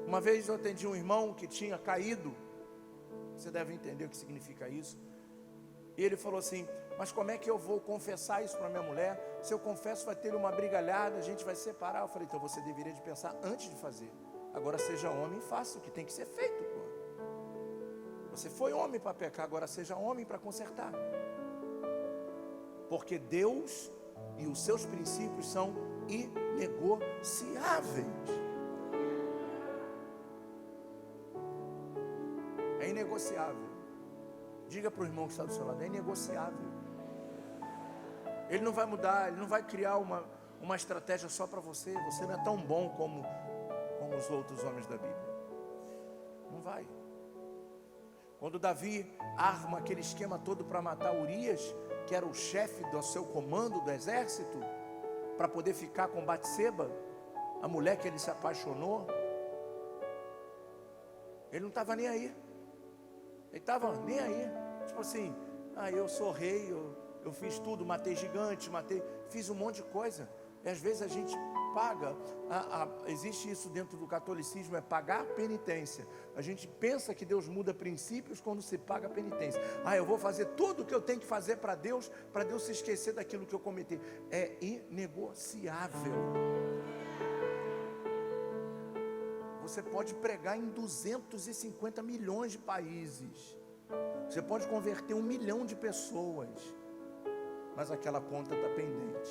Uma vez eu atendi um irmão que tinha caído, você deve entender o que significa isso. E ele falou assim: mas como é que eu vou confessar isso para minha mulher? Se eu confesso, vai ter uma brigalhada, a gente vai separar. Eu falei: então você deveria de pensar antes de fazer. Agora seja homem e faça o que tem que ser feito, pô. Você foi homem para pecar, agora seja homem para consertar. Porque Deus e os seus princípios são inegociáveis. É inegociável. Diga para o irmão que está do seu lado, é inegociável. Ele não vai mudar, ele não vai criar uma estratégia só para você. Você não é tão bom como os outros homens da Bíblia. Não vai. Quando Davi arma aquele esquema todo para matar Urias, que era o chefe do seu comando do exército, para poder ficar com Batseba, a mulher que ele se apaixonou, ele não estava nem aí. Ele estava nem aí. Tipo assim, eu sou rei, eu fiz tudo, matei gigante, fiz um monte de coisa. E às vezes a gente paga, existe isso dentro do catolicismo, é pagar penitência. A gente pensa que Deus muda princípios quando se paga penitência. Eu vou fazer tudo o que eu tenho que fazer para Deus se esquecer daquilo que eu cometi. É inegociável. Você pode pregar em 250 milhões de países, você pode converter 1 milhão de pessoas, mas aquela conta está pendente,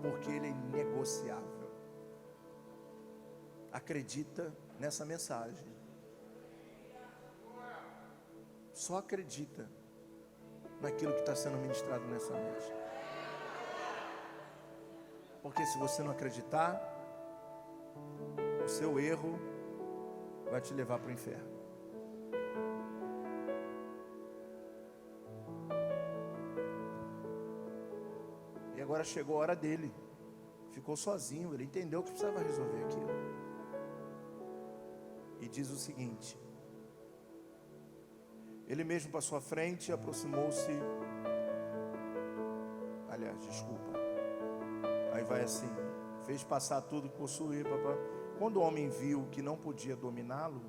porque ele é inegociável. Acredita nessa mensagem. Só acredita naquilo que está sendo ministrado nessa noite. Porque se você não acreditar, o seu erro vai te levar para o inferno. E agora chegou a hora dele. Ficou sozinho, ele entendeu que precisava resolver aquilo. E diz o seguinte: ele mesmo passou à frente, aproximou-se. Aliás, desculpa. Aí vai assim: fez passar tudo que possuía, papai. Quando o homem viu que não podia dominá-lo,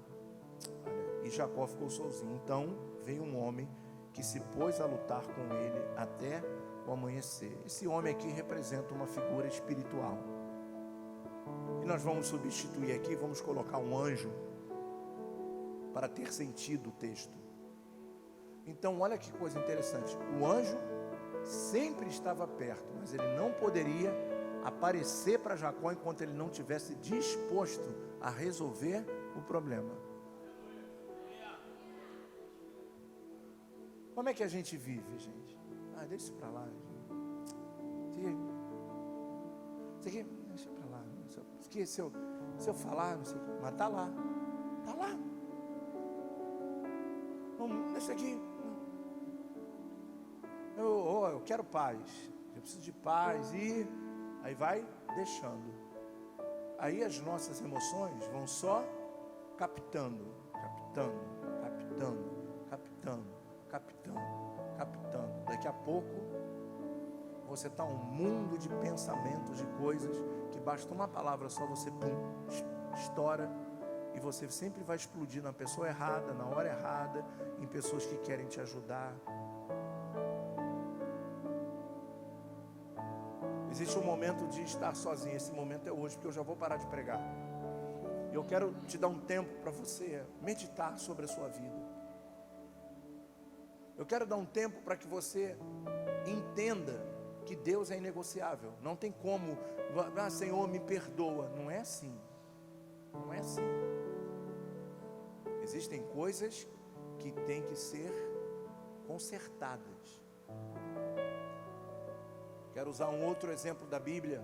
e Jacó ficou sozinho, então veio um homem que se pôs a lutar com ele até o amanhecer. Esse homem aqui representa uma figura espiritual. E nós vamos substituir aqui, vamos colocar um anjo para ter sentido o texto. Então olha que coisa interessante. O anjo sempre estava perto, mas ele não poderia aparecer para Jacó enquanto ele não tivesse disposto a resolver o problema. Como é que a gente vive, gente? Deixa isso para lá. Isso aqui, deixa para lá. Isso aqui, se eu falar, não sei, mas está lá. Está lá. Não, deixa aqui. Eu quero paz. Eu preciso de paz. E aí vai deixando. Aí as nossas emoções vão só captando. Daqui a pouco você está um mundo de pensamentos, de coisas que basta uma palavra só, você estoura, e você sempre vai explodir na pessoa errada, na hora errada, em pessoas que querem te ajudar. Existe um momento de estar sozinho. Esse momento é hoje, porque eu já vou parar de pregar. Eu quero te dar um tempo para você meditar sobre a sua vida. Eu quero dar um tempo para que você entenda que Deus é inegociável. Não tem como, Senhor, me perdoa. Não é assim. Não é assim. Existem coisas que têm que ser consertadas. Quero usar um outro exemplo da Bíblia.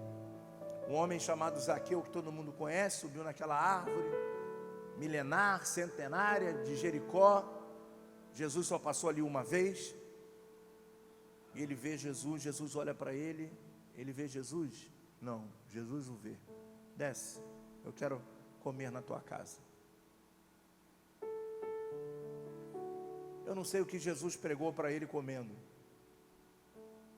Um homem chamado Zaqueu, que todo mundo conhece, subiu naquela árvore milenar, centenária de Jericó. Jesus só passou ali uma vez. E ele vê Jesus, Jesus olha para ele. Ele vê Jesus? Não, Jesus o vê. Desce, eu quero comer na tua casa. Eu não sei o que Jesus pregou para ele comendo,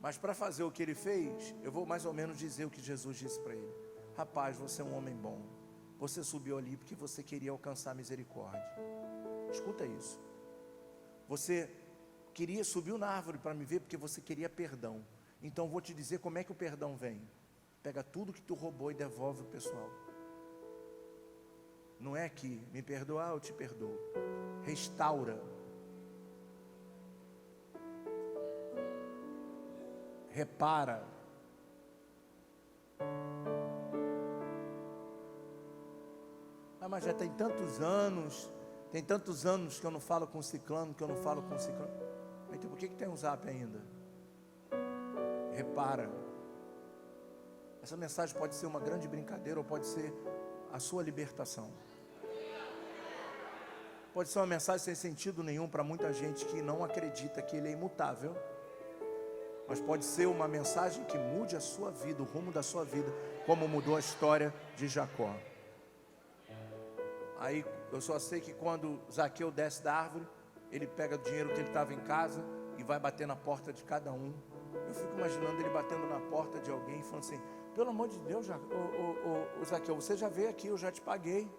mas para fazer o que ele fez, eu vou mais ou menos dizer o que Jesus disse para ele. Rapaz, você é um homem bom. Você subiu ali porque você queria alcançar misericórdia. Escuta isso. Você subiu na árvore para me ver porque você queria perdão. Então vou te dizer como é que o perdão vem. Pega tudo que tu roubou e devolve o pessoal. Não é que me perdoar, eu te perdoo. Restaura. repara. Ah, mas já tem tantos anos que eu não falo com ciclano, Então por que tem um zap ainda? Repara. Essa mensagem pode ser uma grande brincadeira ou pode ser a sua libertação. Pode ser uma mensagem sem sentido nenhum para muita gente que não acredita que Ele é imutável. Mas pode ser uma mensagem que mude a sua vida, o rumo da sua vida, como mudou a história de Jacó. Aí eu só sei que quando Zaqueu desce da árvore, ele pega o dinheiro que ele estava em casa e vai bater na porta de cada um. Eu fico imaginando ele batendo na porta de alguém e falando assim: pelo amor de Deus, Zaqueu, você já veio aqui, eu já te paguei.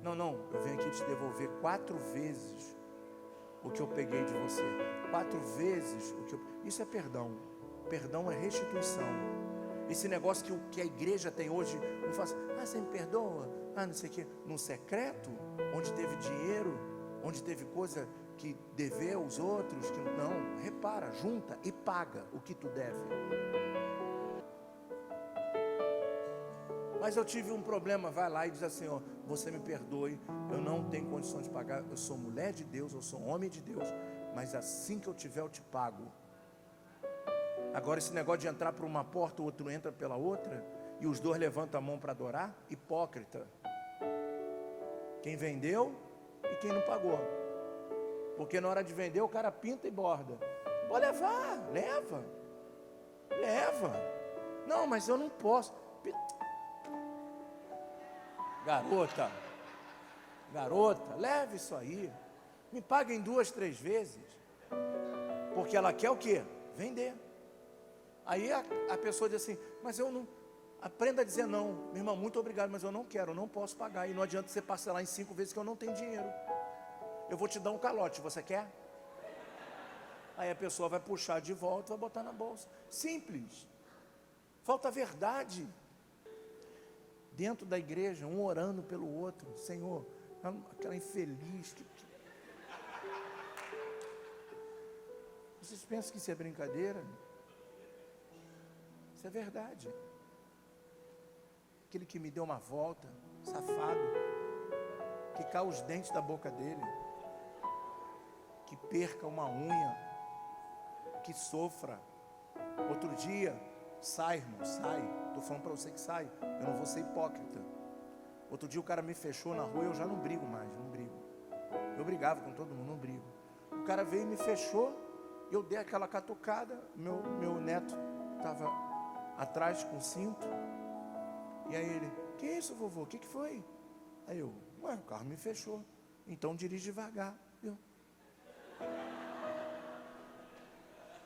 Não, eu venho aqui te devolver 4 vezes o que eu peguei de você. 4 vezes o que eu... Isso é perdão. Perdão é restituição. Esse negócio que a igreja tem hoje, não faz, você me perdoa? Não sei o quê. No secreto, onde teve dinheiro, onde teve coisa que deveu aos outros, que não, repara, junta e paga o que tu deve. Mas eu tive um problema, vai lá e diz assim: você me perdoe, eu não tenho condições de pagar, eu sou mulher de Deus, eu sou homem de Deus, mas assim que eu tiver eu te pago. Agora esse negócio de entrar por uma porta, o outro entra pela outra, e os dois levantam a mão para adorar, hipócrita. Quem vendeu e quem não pagou. Porque na hora de vender o cara pinta e borda. Pode levar, leva. Não, mas eu não posso. Garota, leve isso aí. Me paguem 2, 3 vezes. Porque ela quer o quê? Vender. Aí a pessoa diz assim: mas eu não... Aprenda a dizer não. Meu irmão, muito obrigado, mas eu não quero, eu não posso pagar. E não adianta você parcelar em 5 vezes que eu não tenho dinheiro. Eu vou te dar um calote, você quer? Aí a pessoa vai puxar de volta, vai botar na bolsa. Simples. Falta verdade. Dentro da igreja, um orando pelo outro. Senhor, aquela infeliz Vocês pensam que isso é brincadeira? Isso é verdade. Aquele que me deu uma volta, safado, que cai os dentes da boca dele, que perca uma unha, que sofra. Outro dia, sai, irmão, sai. Estou falando para você que sai. Eu não vou ser hipócrita. Outro dia o cara me fechou na rua, eu já não brigo mais, não brigo. Eu brigava com todo mundo, não brigo. O cara veio e me fechou, eu dei aquela catucada, meu neto estava atrás com o cinto. E aí ele: que isso, vovô? O que foi? Aí eu: o carro me fechou. Então dirige devagar.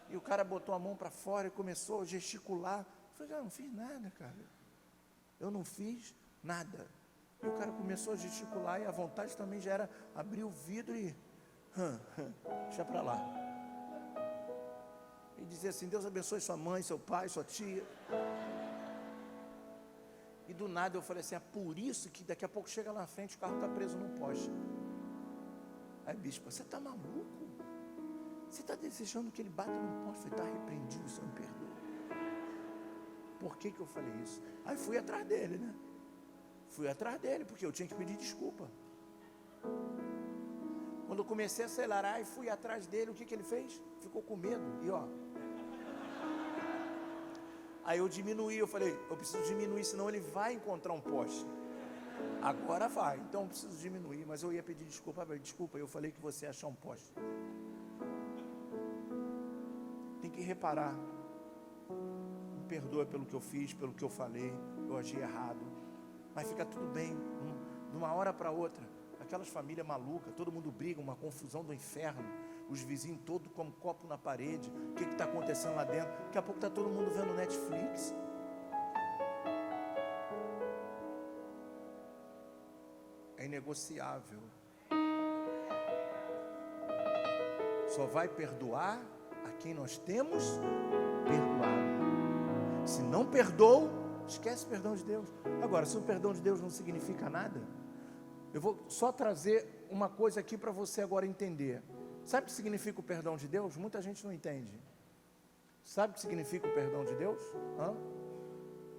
E o cara botou a mão para fora e começou a gesticular. Eu falei: não fiz nada, cara. Eu não fiz nada. E o cara começou a gesticular e a vontade também já era abrir o vidro e... deixa para lá. E dizer assim: Deus abençoe sua mãe, seu pai, sua tia. E do nada eu falei assim: é por isso que daqui a pouco chega lá na frente, o carro está preso num poste. Aí, bispo: você está maluco? Você está desejando que ele bata num poste? Eu falei: está repreendido, Senhor, me perdoa. Por que eu falei isso? Aí fui atrás dele, né? Fui atrás dele, porque eu tinha que pedir desculpa. Quando eu comecei a acelerar e fui atrás dele, o que ele fez? Ficou com medo, e aí eu diminuí, eu falei: eu preciso diminuir, senão ele vai encontrar um poste. Agora vai, então eu preciso diminuir. Mas eu ia pedir desculpa. Desculpa, eu falei que você ia achar um poste. Tem que reparar. Me perdoa pelo que eu fiz, pelo que eu falei. Eu agi errado. Mas fica tudo bem. De uma hora para outra, aquelas famílias malucas, todo mundo briga, uma confusão do inferno. Os vizinhos todos com um copo na parede. O que está acontecendo lá dentro? Daqui a pouco está todo mundo vendo Netflix. É inegociável. Só vai perdoar a quem nós temos perdoado. Se não perdoa, esquece o perdão de Deus. Agora, se o perdão de Deus não significa nada, eu vou só trazer uma coisa aqui para você agora entender. Sabe o que significa o perdão de Deus? Muita gente não entende. Sabe o que significa o perdão de Deus?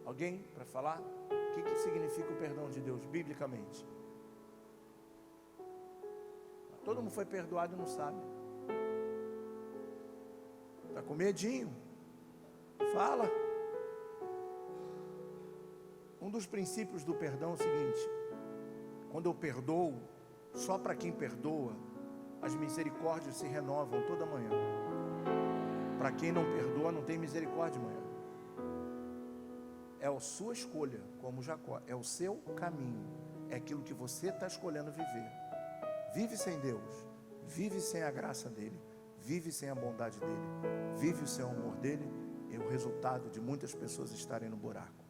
Alguém para falar? O que significa o perdão de Deus, biblicamente? Todo mundo foi perdoado e não sabe. Está com medinho? Fala. Um dos princípios do perdão é o seguinte: quando eu perdoo, só para quem perdoa, as misericórdias se renovam toda manhã. Para quem não perdoa, não tem misericórdia amanhã. É a sua escolha, como Jacó, é o seu caminho, é aquilo que você está escolhendo viver. Vive sem Deus, vive sem a graça dele, vive sem a bondade dele, vive sem o amor dele, é o resultado de muitas pessoas estarem no buraco.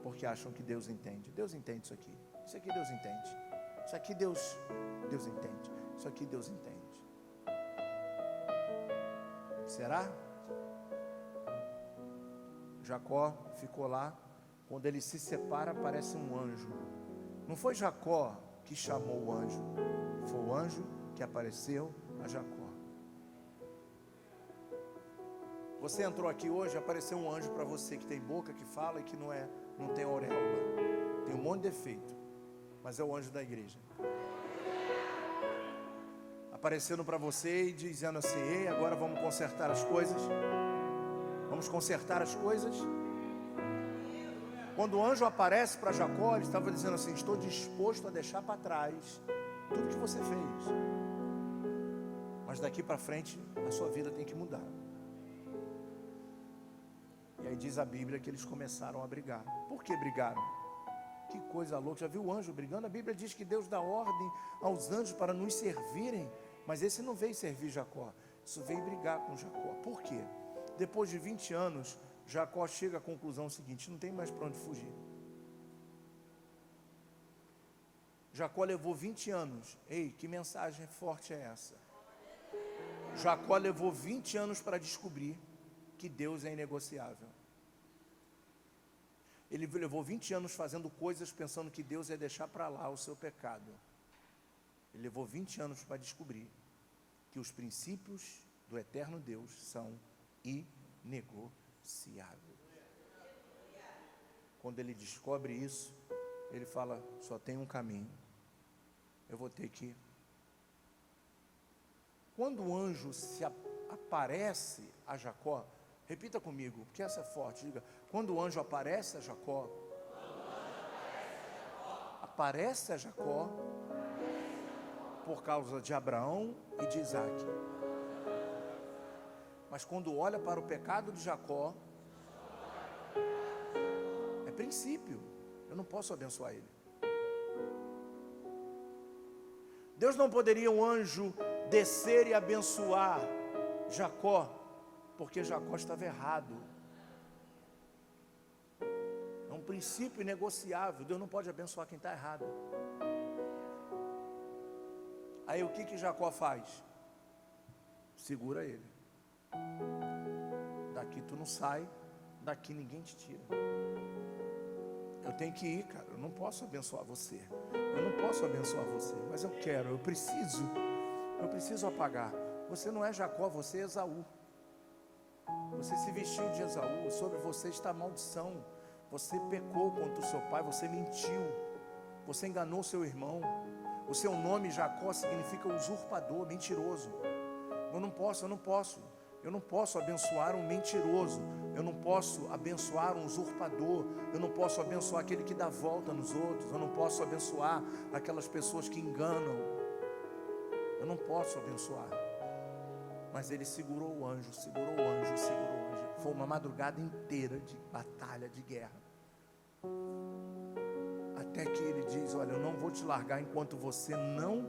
Porque acham que Deus entende. Deus entende isso aqui. Isso aqui Deus entende. Isso aqui Deus entende. Isso aqui Deus entende. Será? Jacó ficou lá. Quando ele se separa, aparece um anjo. Não foi Jacó que chamou o anjo, foi o anjo que apareceu a Jacó. Você entrou aqui hoje, apareceu um anjo para você que tem boca, que fala e que não tem auréola, tem um monte de defeito, mas é o anjo da igreja. Aparecendo para você e dizendo assim: ei, agora vamos consertar as coisas. Vamos consertar as coisas. Quando o anjo aparece para Jacó, ele estava dizendo assim: estou disposto a deixar para trás tudo que você fez, mas daqui para frente a sua vida tem que mudar. E aí diz a Bíblia que eles começaram a brigar. Por que brigaram? Que coisa louca, já viu o anjo brigando? A Bíblia diz que Deus dá ordem aos anjos para nos servirem, mas esse não veio servir Jacó, isso veio brigar com Jacó. Por quê? Depois de 20 anos, Jacó chega à conclusão seguinte: não tem mais para onde fugir. Jacó levou 20 anos. Ei, que mensagem forte é essa? Jacó levou 20 anos para descobrir que Deus é inegociável. Ele levou 20 anos fazendo coisas pensando que Deus ia deixar para lá o seu pecado. Ele levou 20 anos para descobrir que os princípios do eterno Deus são inegociáveis. Quando ele descobre isso, ele fala: só tem um caminho, eu vou ter que... Quando o anjo se aparece a Jacó, repita comigo, porque essa é forte, diga: quando o anjo aparece a Jacó, aparece a Jacó por causa de Abraão e de Isaac. Mas quando olha para o pecado de Jacó, é princípio, eu não posso abençoar ele. Deus não poderia um anjo descer e abençoar Jacó, porque Jacó estava errado. É um princípio inegociável. Deus não pode abençoar quem está errado. Aí o que Jacó faz? Segura ele. Daqui tu não sai, daqui ninguém te tira. Eu tenho que ir, cara. Eu não posso abençoar você. Eu não posso abençoar você, mas eu quero, eu preciso apagar. Você não é Jacó, você é Esaú. Você se vestiu de Esaú, sobre você está a maldição. Você pecou contra o seu pai, você mentiu, você enganou seu irmão. O seu nome Jacó significa usurpador, mentiroso. Eu não posso abençoar um mentiroso. Eu não posso abençoar um usurpador. Eu não posso abençoar aquele que dá volta nos outros. Eu não posso abençoar aquelas pessoas que enganam. Eu não posso abençoar. Mas ele segurou o anjo. Foi uma madrugada inteira de batalha, de guerra. Até que ele diz: olha, eu não vou te largar enquanto você não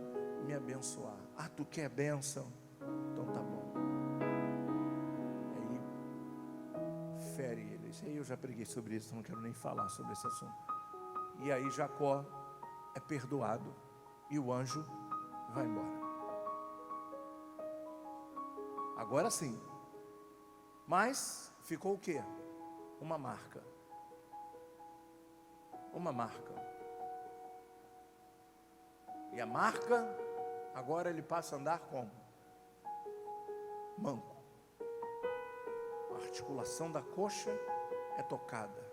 me abençoar. Ah, tu quer bênção? Então tá bom. Aí fere ele. Isso aí eu já preguei sobre isso, não quero nem falar sobre esse assunto. E aí Jacó é perdoado e o anjo vai embora. Agora sim. Mas ficou o quê? Uma marca. Uma marca. E a marca, agora ele passa a andar como? manco. A articulação da coxa é tocada.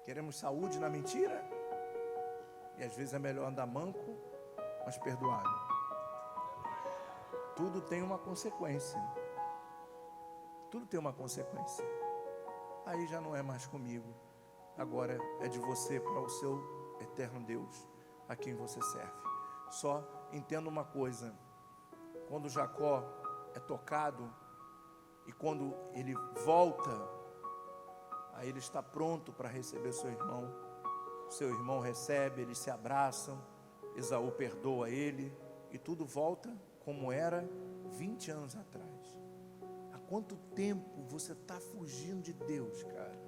Queremos saúde na mentira? E às vezes é melhor andar manco, mas perdoado. Tudo tem uma consequência. Tudo tem uma consequência. Aí já não é mais comigo. Agora é de você para o seu eterno Deus, a quem você serve. Só entenda uma coisa. Quando Jacó é tocado e quando ele volta, aí ele está pronto para receber seu irmão. Seu irmão recebe, eles se abraçam, Esaú perdoa ele e tudo volta como era 20 anos atrás. Há quanto tempo você está fugindo de Deus, cara?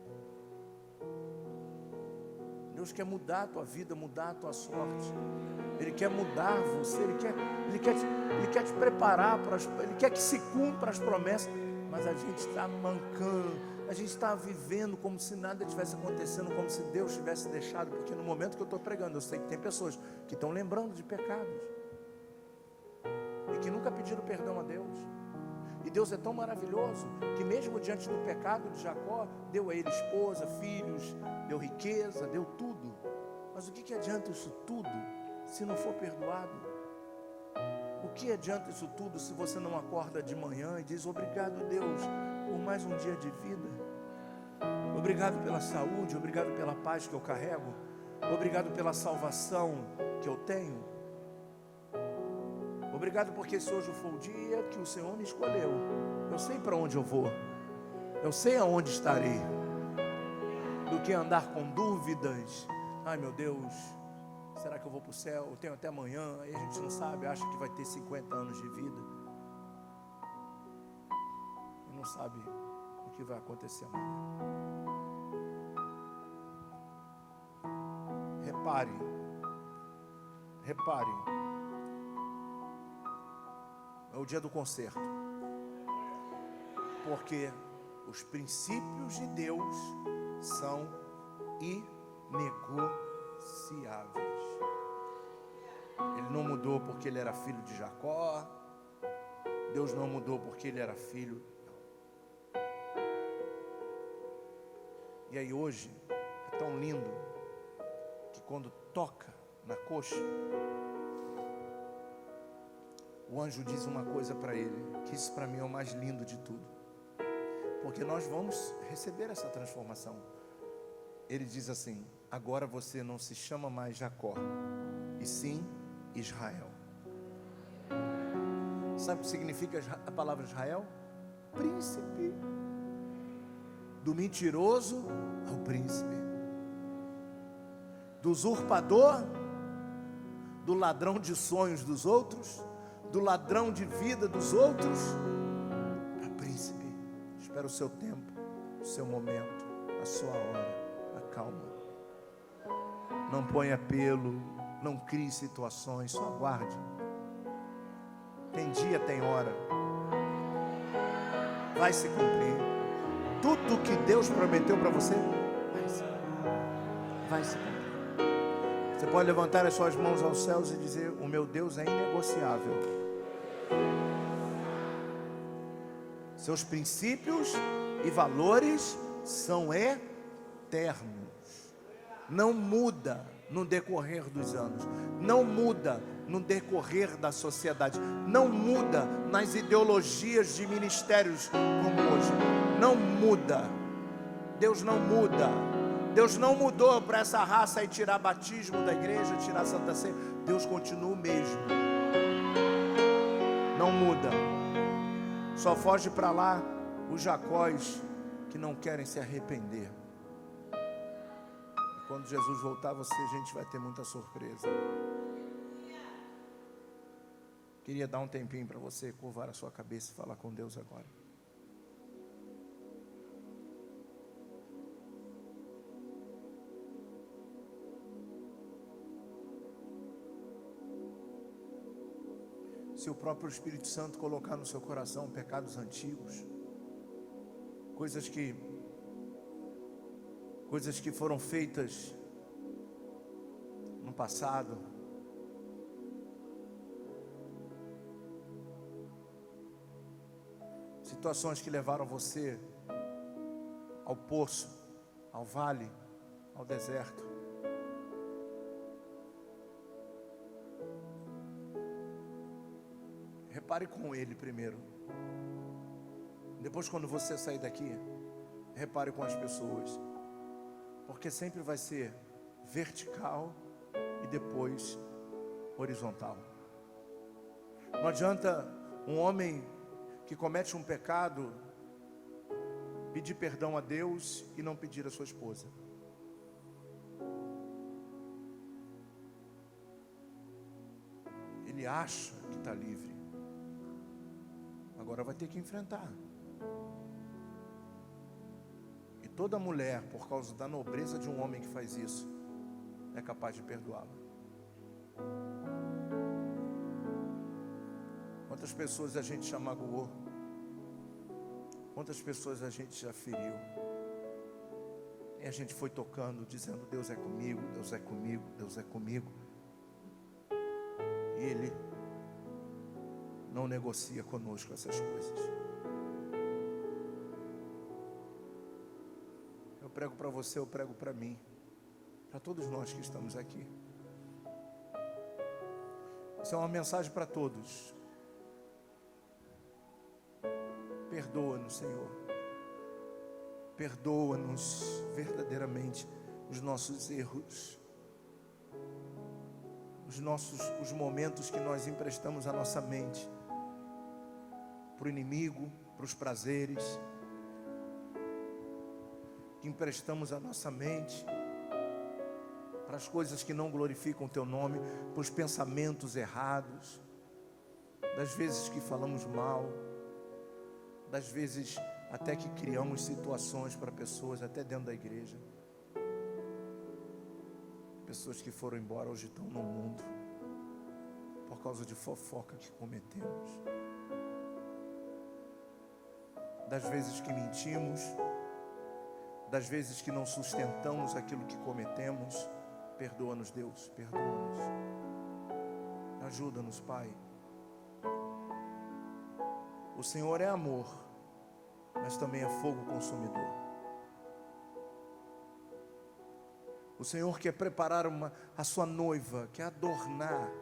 Deus quer mudar a tua vida, mudar a tua sorte. Ele quer mudar você, Ele quer te preparar, Ele quer que se cumpra as promessas. Mas a gente está mancando, a gente está vivendo como se nada estivesse acontecendo, como se Deus tivesse deixado. Porque no momento que eu estou pregando, eu sei que tem pessoas que estão lembrando de pecados e que nunca pediram perdão a Deus. E Deus é tão maravilhoso que mesmo diante do pecado de Jacó, deu a ele esposa, filhos, deu riqueza, deu tudo. Mas o que adianta isso tudo se não for perdoado? O que adianta isso tudo se você não acorda de manhã e diz: obrigado, Deus, por mais um dia de vida. Obrigado pela saúde, obrigado pela paz que eu carrego, obrigado pela salvação que eu tenho. Obrigado porque esse hoje foi o dia que o Senhor me escolheu. Eu sei para onde eu vou, eu sei aonde estarei, do que andar com dúvidas. Ai meu Deus, será que eu vou para o céu? Eu tenho até amanhã. Aí a gente não sabe, acha que vai ter 50 anos de vida e não sabe o que vai acontecer amanhã. Repare, é o dia do concerto, porque os princípios de Deus são inegociáveis. Ele não mudou porque ele era filho de Jacó. Deus não mudou porque ele era filho. E aí hoje é tão lindo que quando toca na coxa, o anjo diz uma coisa para ele, que isso para mim é o mais lindo de tudo, porque nós vamos receber essa transformação. Ele diz assim: agora você não se chama mais Jacó, e sim Israel. Sabe o que significa a palavra Israel? Príncipe. Do mentiroso ao príncipe, do usurpador, do ladrão de sonhos dos outros, do ladrão de vida dos outros, para príncipe. Espera o seu tempo, o seu momento, a sua hora. Acalma, não ponha apelo, não crie situações, só aguarde. Tem dia, tem hora, vai se cumprir. Tudo que Deus prometeu para você vai se cumprir. Você pode levantar as suas mãos aos céus e dizer: o meu Deus é inegociável. Seus princípios e valores são eternos. Não muda no decorrer dos anos, não muda no decorrer da sociedade, não muda nas ideologias de ministérios como hoje, não muda. Deus não muda. Deus não mudou para essa raça e tirar batismo da igreja, tirar Santa Ceia. Deus continua o mesmo, não muda. Só foge para lá os Jacóis que não querem se arrepender. Quando Jesus voltar, a gente vai ter muita surpresa. Queria dar um tempinho para você curvar a sua cabeça e falar com Deus agora. Se o próprio Espírito Santo colocar no seu coração pecados antigos, coisas que foram feitas no passado, situações que levaram você ao poço, ao vale, ao deserto. Repare com ele primeiro. Depois, quando você sair daqui, repare com as pessoas. Porque sempre vai ser vertical e depois horizontal. Não adianta um homem que comete um pecado pedir perdão a Deus e não pedir a sua esposa. Ele acha que está livre. Agora vai ter que enfrentar. E toda mulher, por causa da nobreza de um homem que faz isso, é capaz de perdoá-la. Quantas pessoas a gente já magoou? Quantas pessoas a gente já feriu? E a gente foi tocando, dizendo: Deus é comigo, Deus é comigo, Deus é comigo. E Ele não negocia conosco essas coisas. Eu prego para você, eu prego para mim, para todos nós que estamos aqui. Isso é uma mensagem para todos. Perdoa-nos, Senhor. Perdoa-nos verdadeiramente os nossos erros, os momentos que nós emprestamos a nossa mente para o inimigo, para os prazeres, que emprestamos a nossa mente para as coisas que não glorificam o Teu nome, para os pensamentos errados, das vezes que falamos mal, das vezes até que criamos situações para pessoas, até dentro da igreja. Pessoas que foram embora hoje estão no mundo por causa de fofoca que cometemos. Das vezes que mentimos, das vezes que não sustentamos aquilo que cometemos. Perdoa-nos, Deus, perdoa-nos. Ajuda-nos, Pai. O Senhor é amor, mas também é fogo consumidor. O Senhor quer preparar a sua noiva, quer adornar.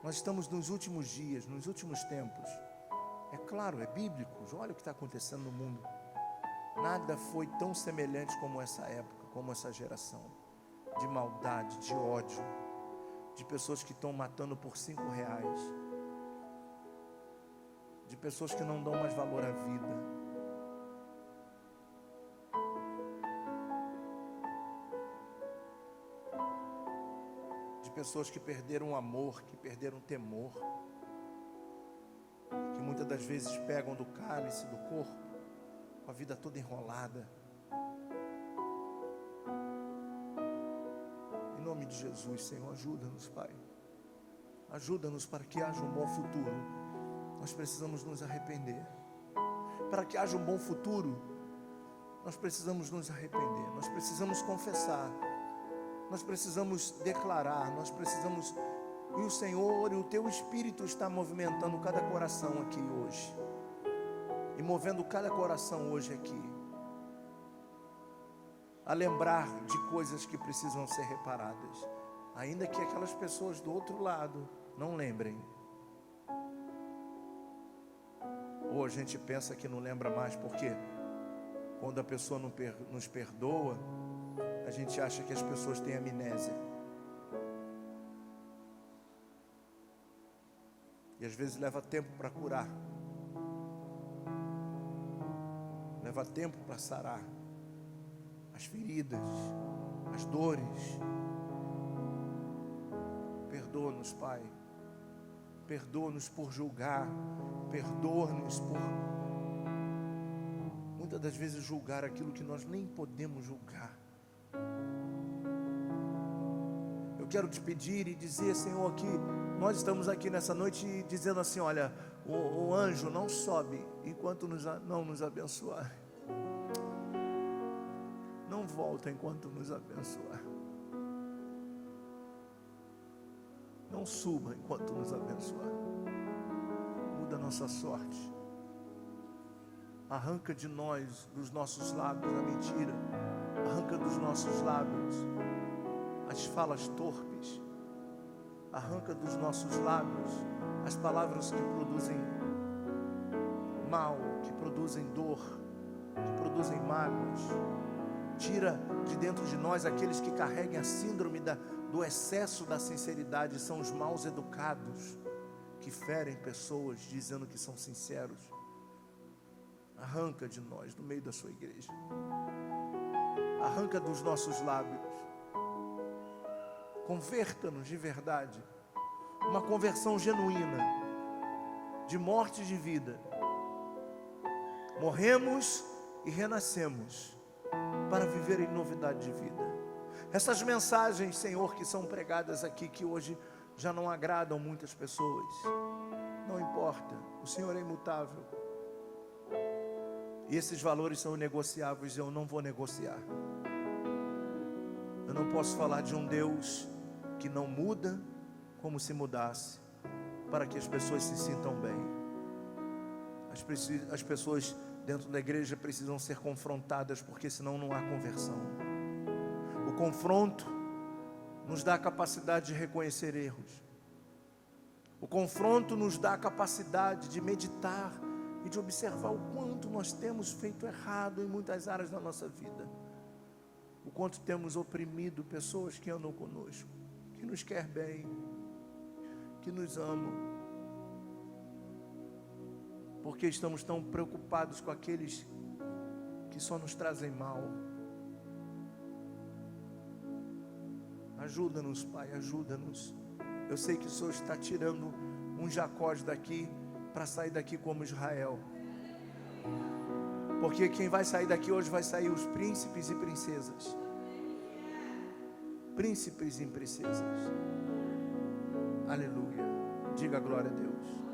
Nós estamos nos últimos dias, nos últimos tempos. É claro, é bíblico. Olha o que está acontecendo no mundo. Nada foi tão semelhante como essa época, como essa geração. De maldade, de ódio, de pessoas que estão matando por R$5, de pessoas que não dão mais valor à vida. De pessoas que perderam o amor, que perderam o temor, que muitas das vezes pegam do cálice do corpo, com a vida toda enrolada. Em nome de Jesus, Senhor, ajuda-nos, Pai. Ajuda-nos para que haja um bom futuro. Nós precisamos nos arrepender. Para que haja um bom futuro, nós precisamos nos arrepender. Nós precisamos confessar. Nós precisamos declarar. Nós precisamos... E o Senhor e o Teu Espírito está movimentando cada coração aqui hoje. E movendo cada coração hoje aqui. A lembrar de coisas que precisam ser reparadas. Ainda que aquelas pessoas do outro lado não lembrem. Ou a gente pensa que não lembra mais, porque quando a pessoa não nos perdoa, a gente acha que as pessoas têm amnésia. E às vezes leva tempo para curar. Leva tempo para sarar as feridas, as dores. Perdoa-nos, Pai. Perdoa-nos por julgar. Perdoa-nos por muitas das vezes julgar aquilo que nós nem podemos julgar. Eu quero te pedir e dizer, Senhor, que nós estamos aqui nessa noite dizendo assim: olha, o anjo não sobe enquanto não nos abençoar. Não volta enquanto nos abençoar. Não suba enquanto nos abençoar. Muda a nossa sorte. Arranca de nós, dos nossos lábios, a mentira. Arranca dos nossos lábios as falas torpes. Arranca dos nossos lábios as palavras que produzem mal, que produzem dor, que produzem mágoas. Tira de dentro de nós aqueles que carreguem a síndrome do excesso da sinceridade. São os maus educados que ferem pessoas dizendo que são sinceros. Arranca de nós, no meio da sua igreja. Arranca dos nossos lábios. Converta-nos de verdade. Uma conversão genuína, de morte e de vida. Morremos e renascemos para viver em novidade de vida. Essas mensagens, Senhor, que são pregadas aqui, que hoje já não agradam muitas pessoas, não importa, o Senhor é imutável. E esses valores são inegociáveis, eu não vou negociar. Eu não posso falar de um Deus que não muda como se mudasse, para que as pessoas se sintam bem. As pessoas dentro da igreja precisam ser confrontadas, porque senão não há conversão. O confronto nos dá a capacidade de reconhecer erros. O confronto nos dá a capacidade de meditar e de observar o quanto nós temos feito errado em muitas áreas da nossa vida. O quanto temos oprimido pessoas que andam conosco, que nos quer bem, que nos amam. Porque estamos tão preocupados com aqueles que só nos trazem mal. Ajuda-nos, Pai, ajuda-nos. Eu sei que o Senhor está tirando um Jacó daqui, para sair daqui como Israel. Porque quem vai sair daqui hoje vai sair os príncipes e princesas. Príncipes e princesas. Aleluia. Diga glória a Deus.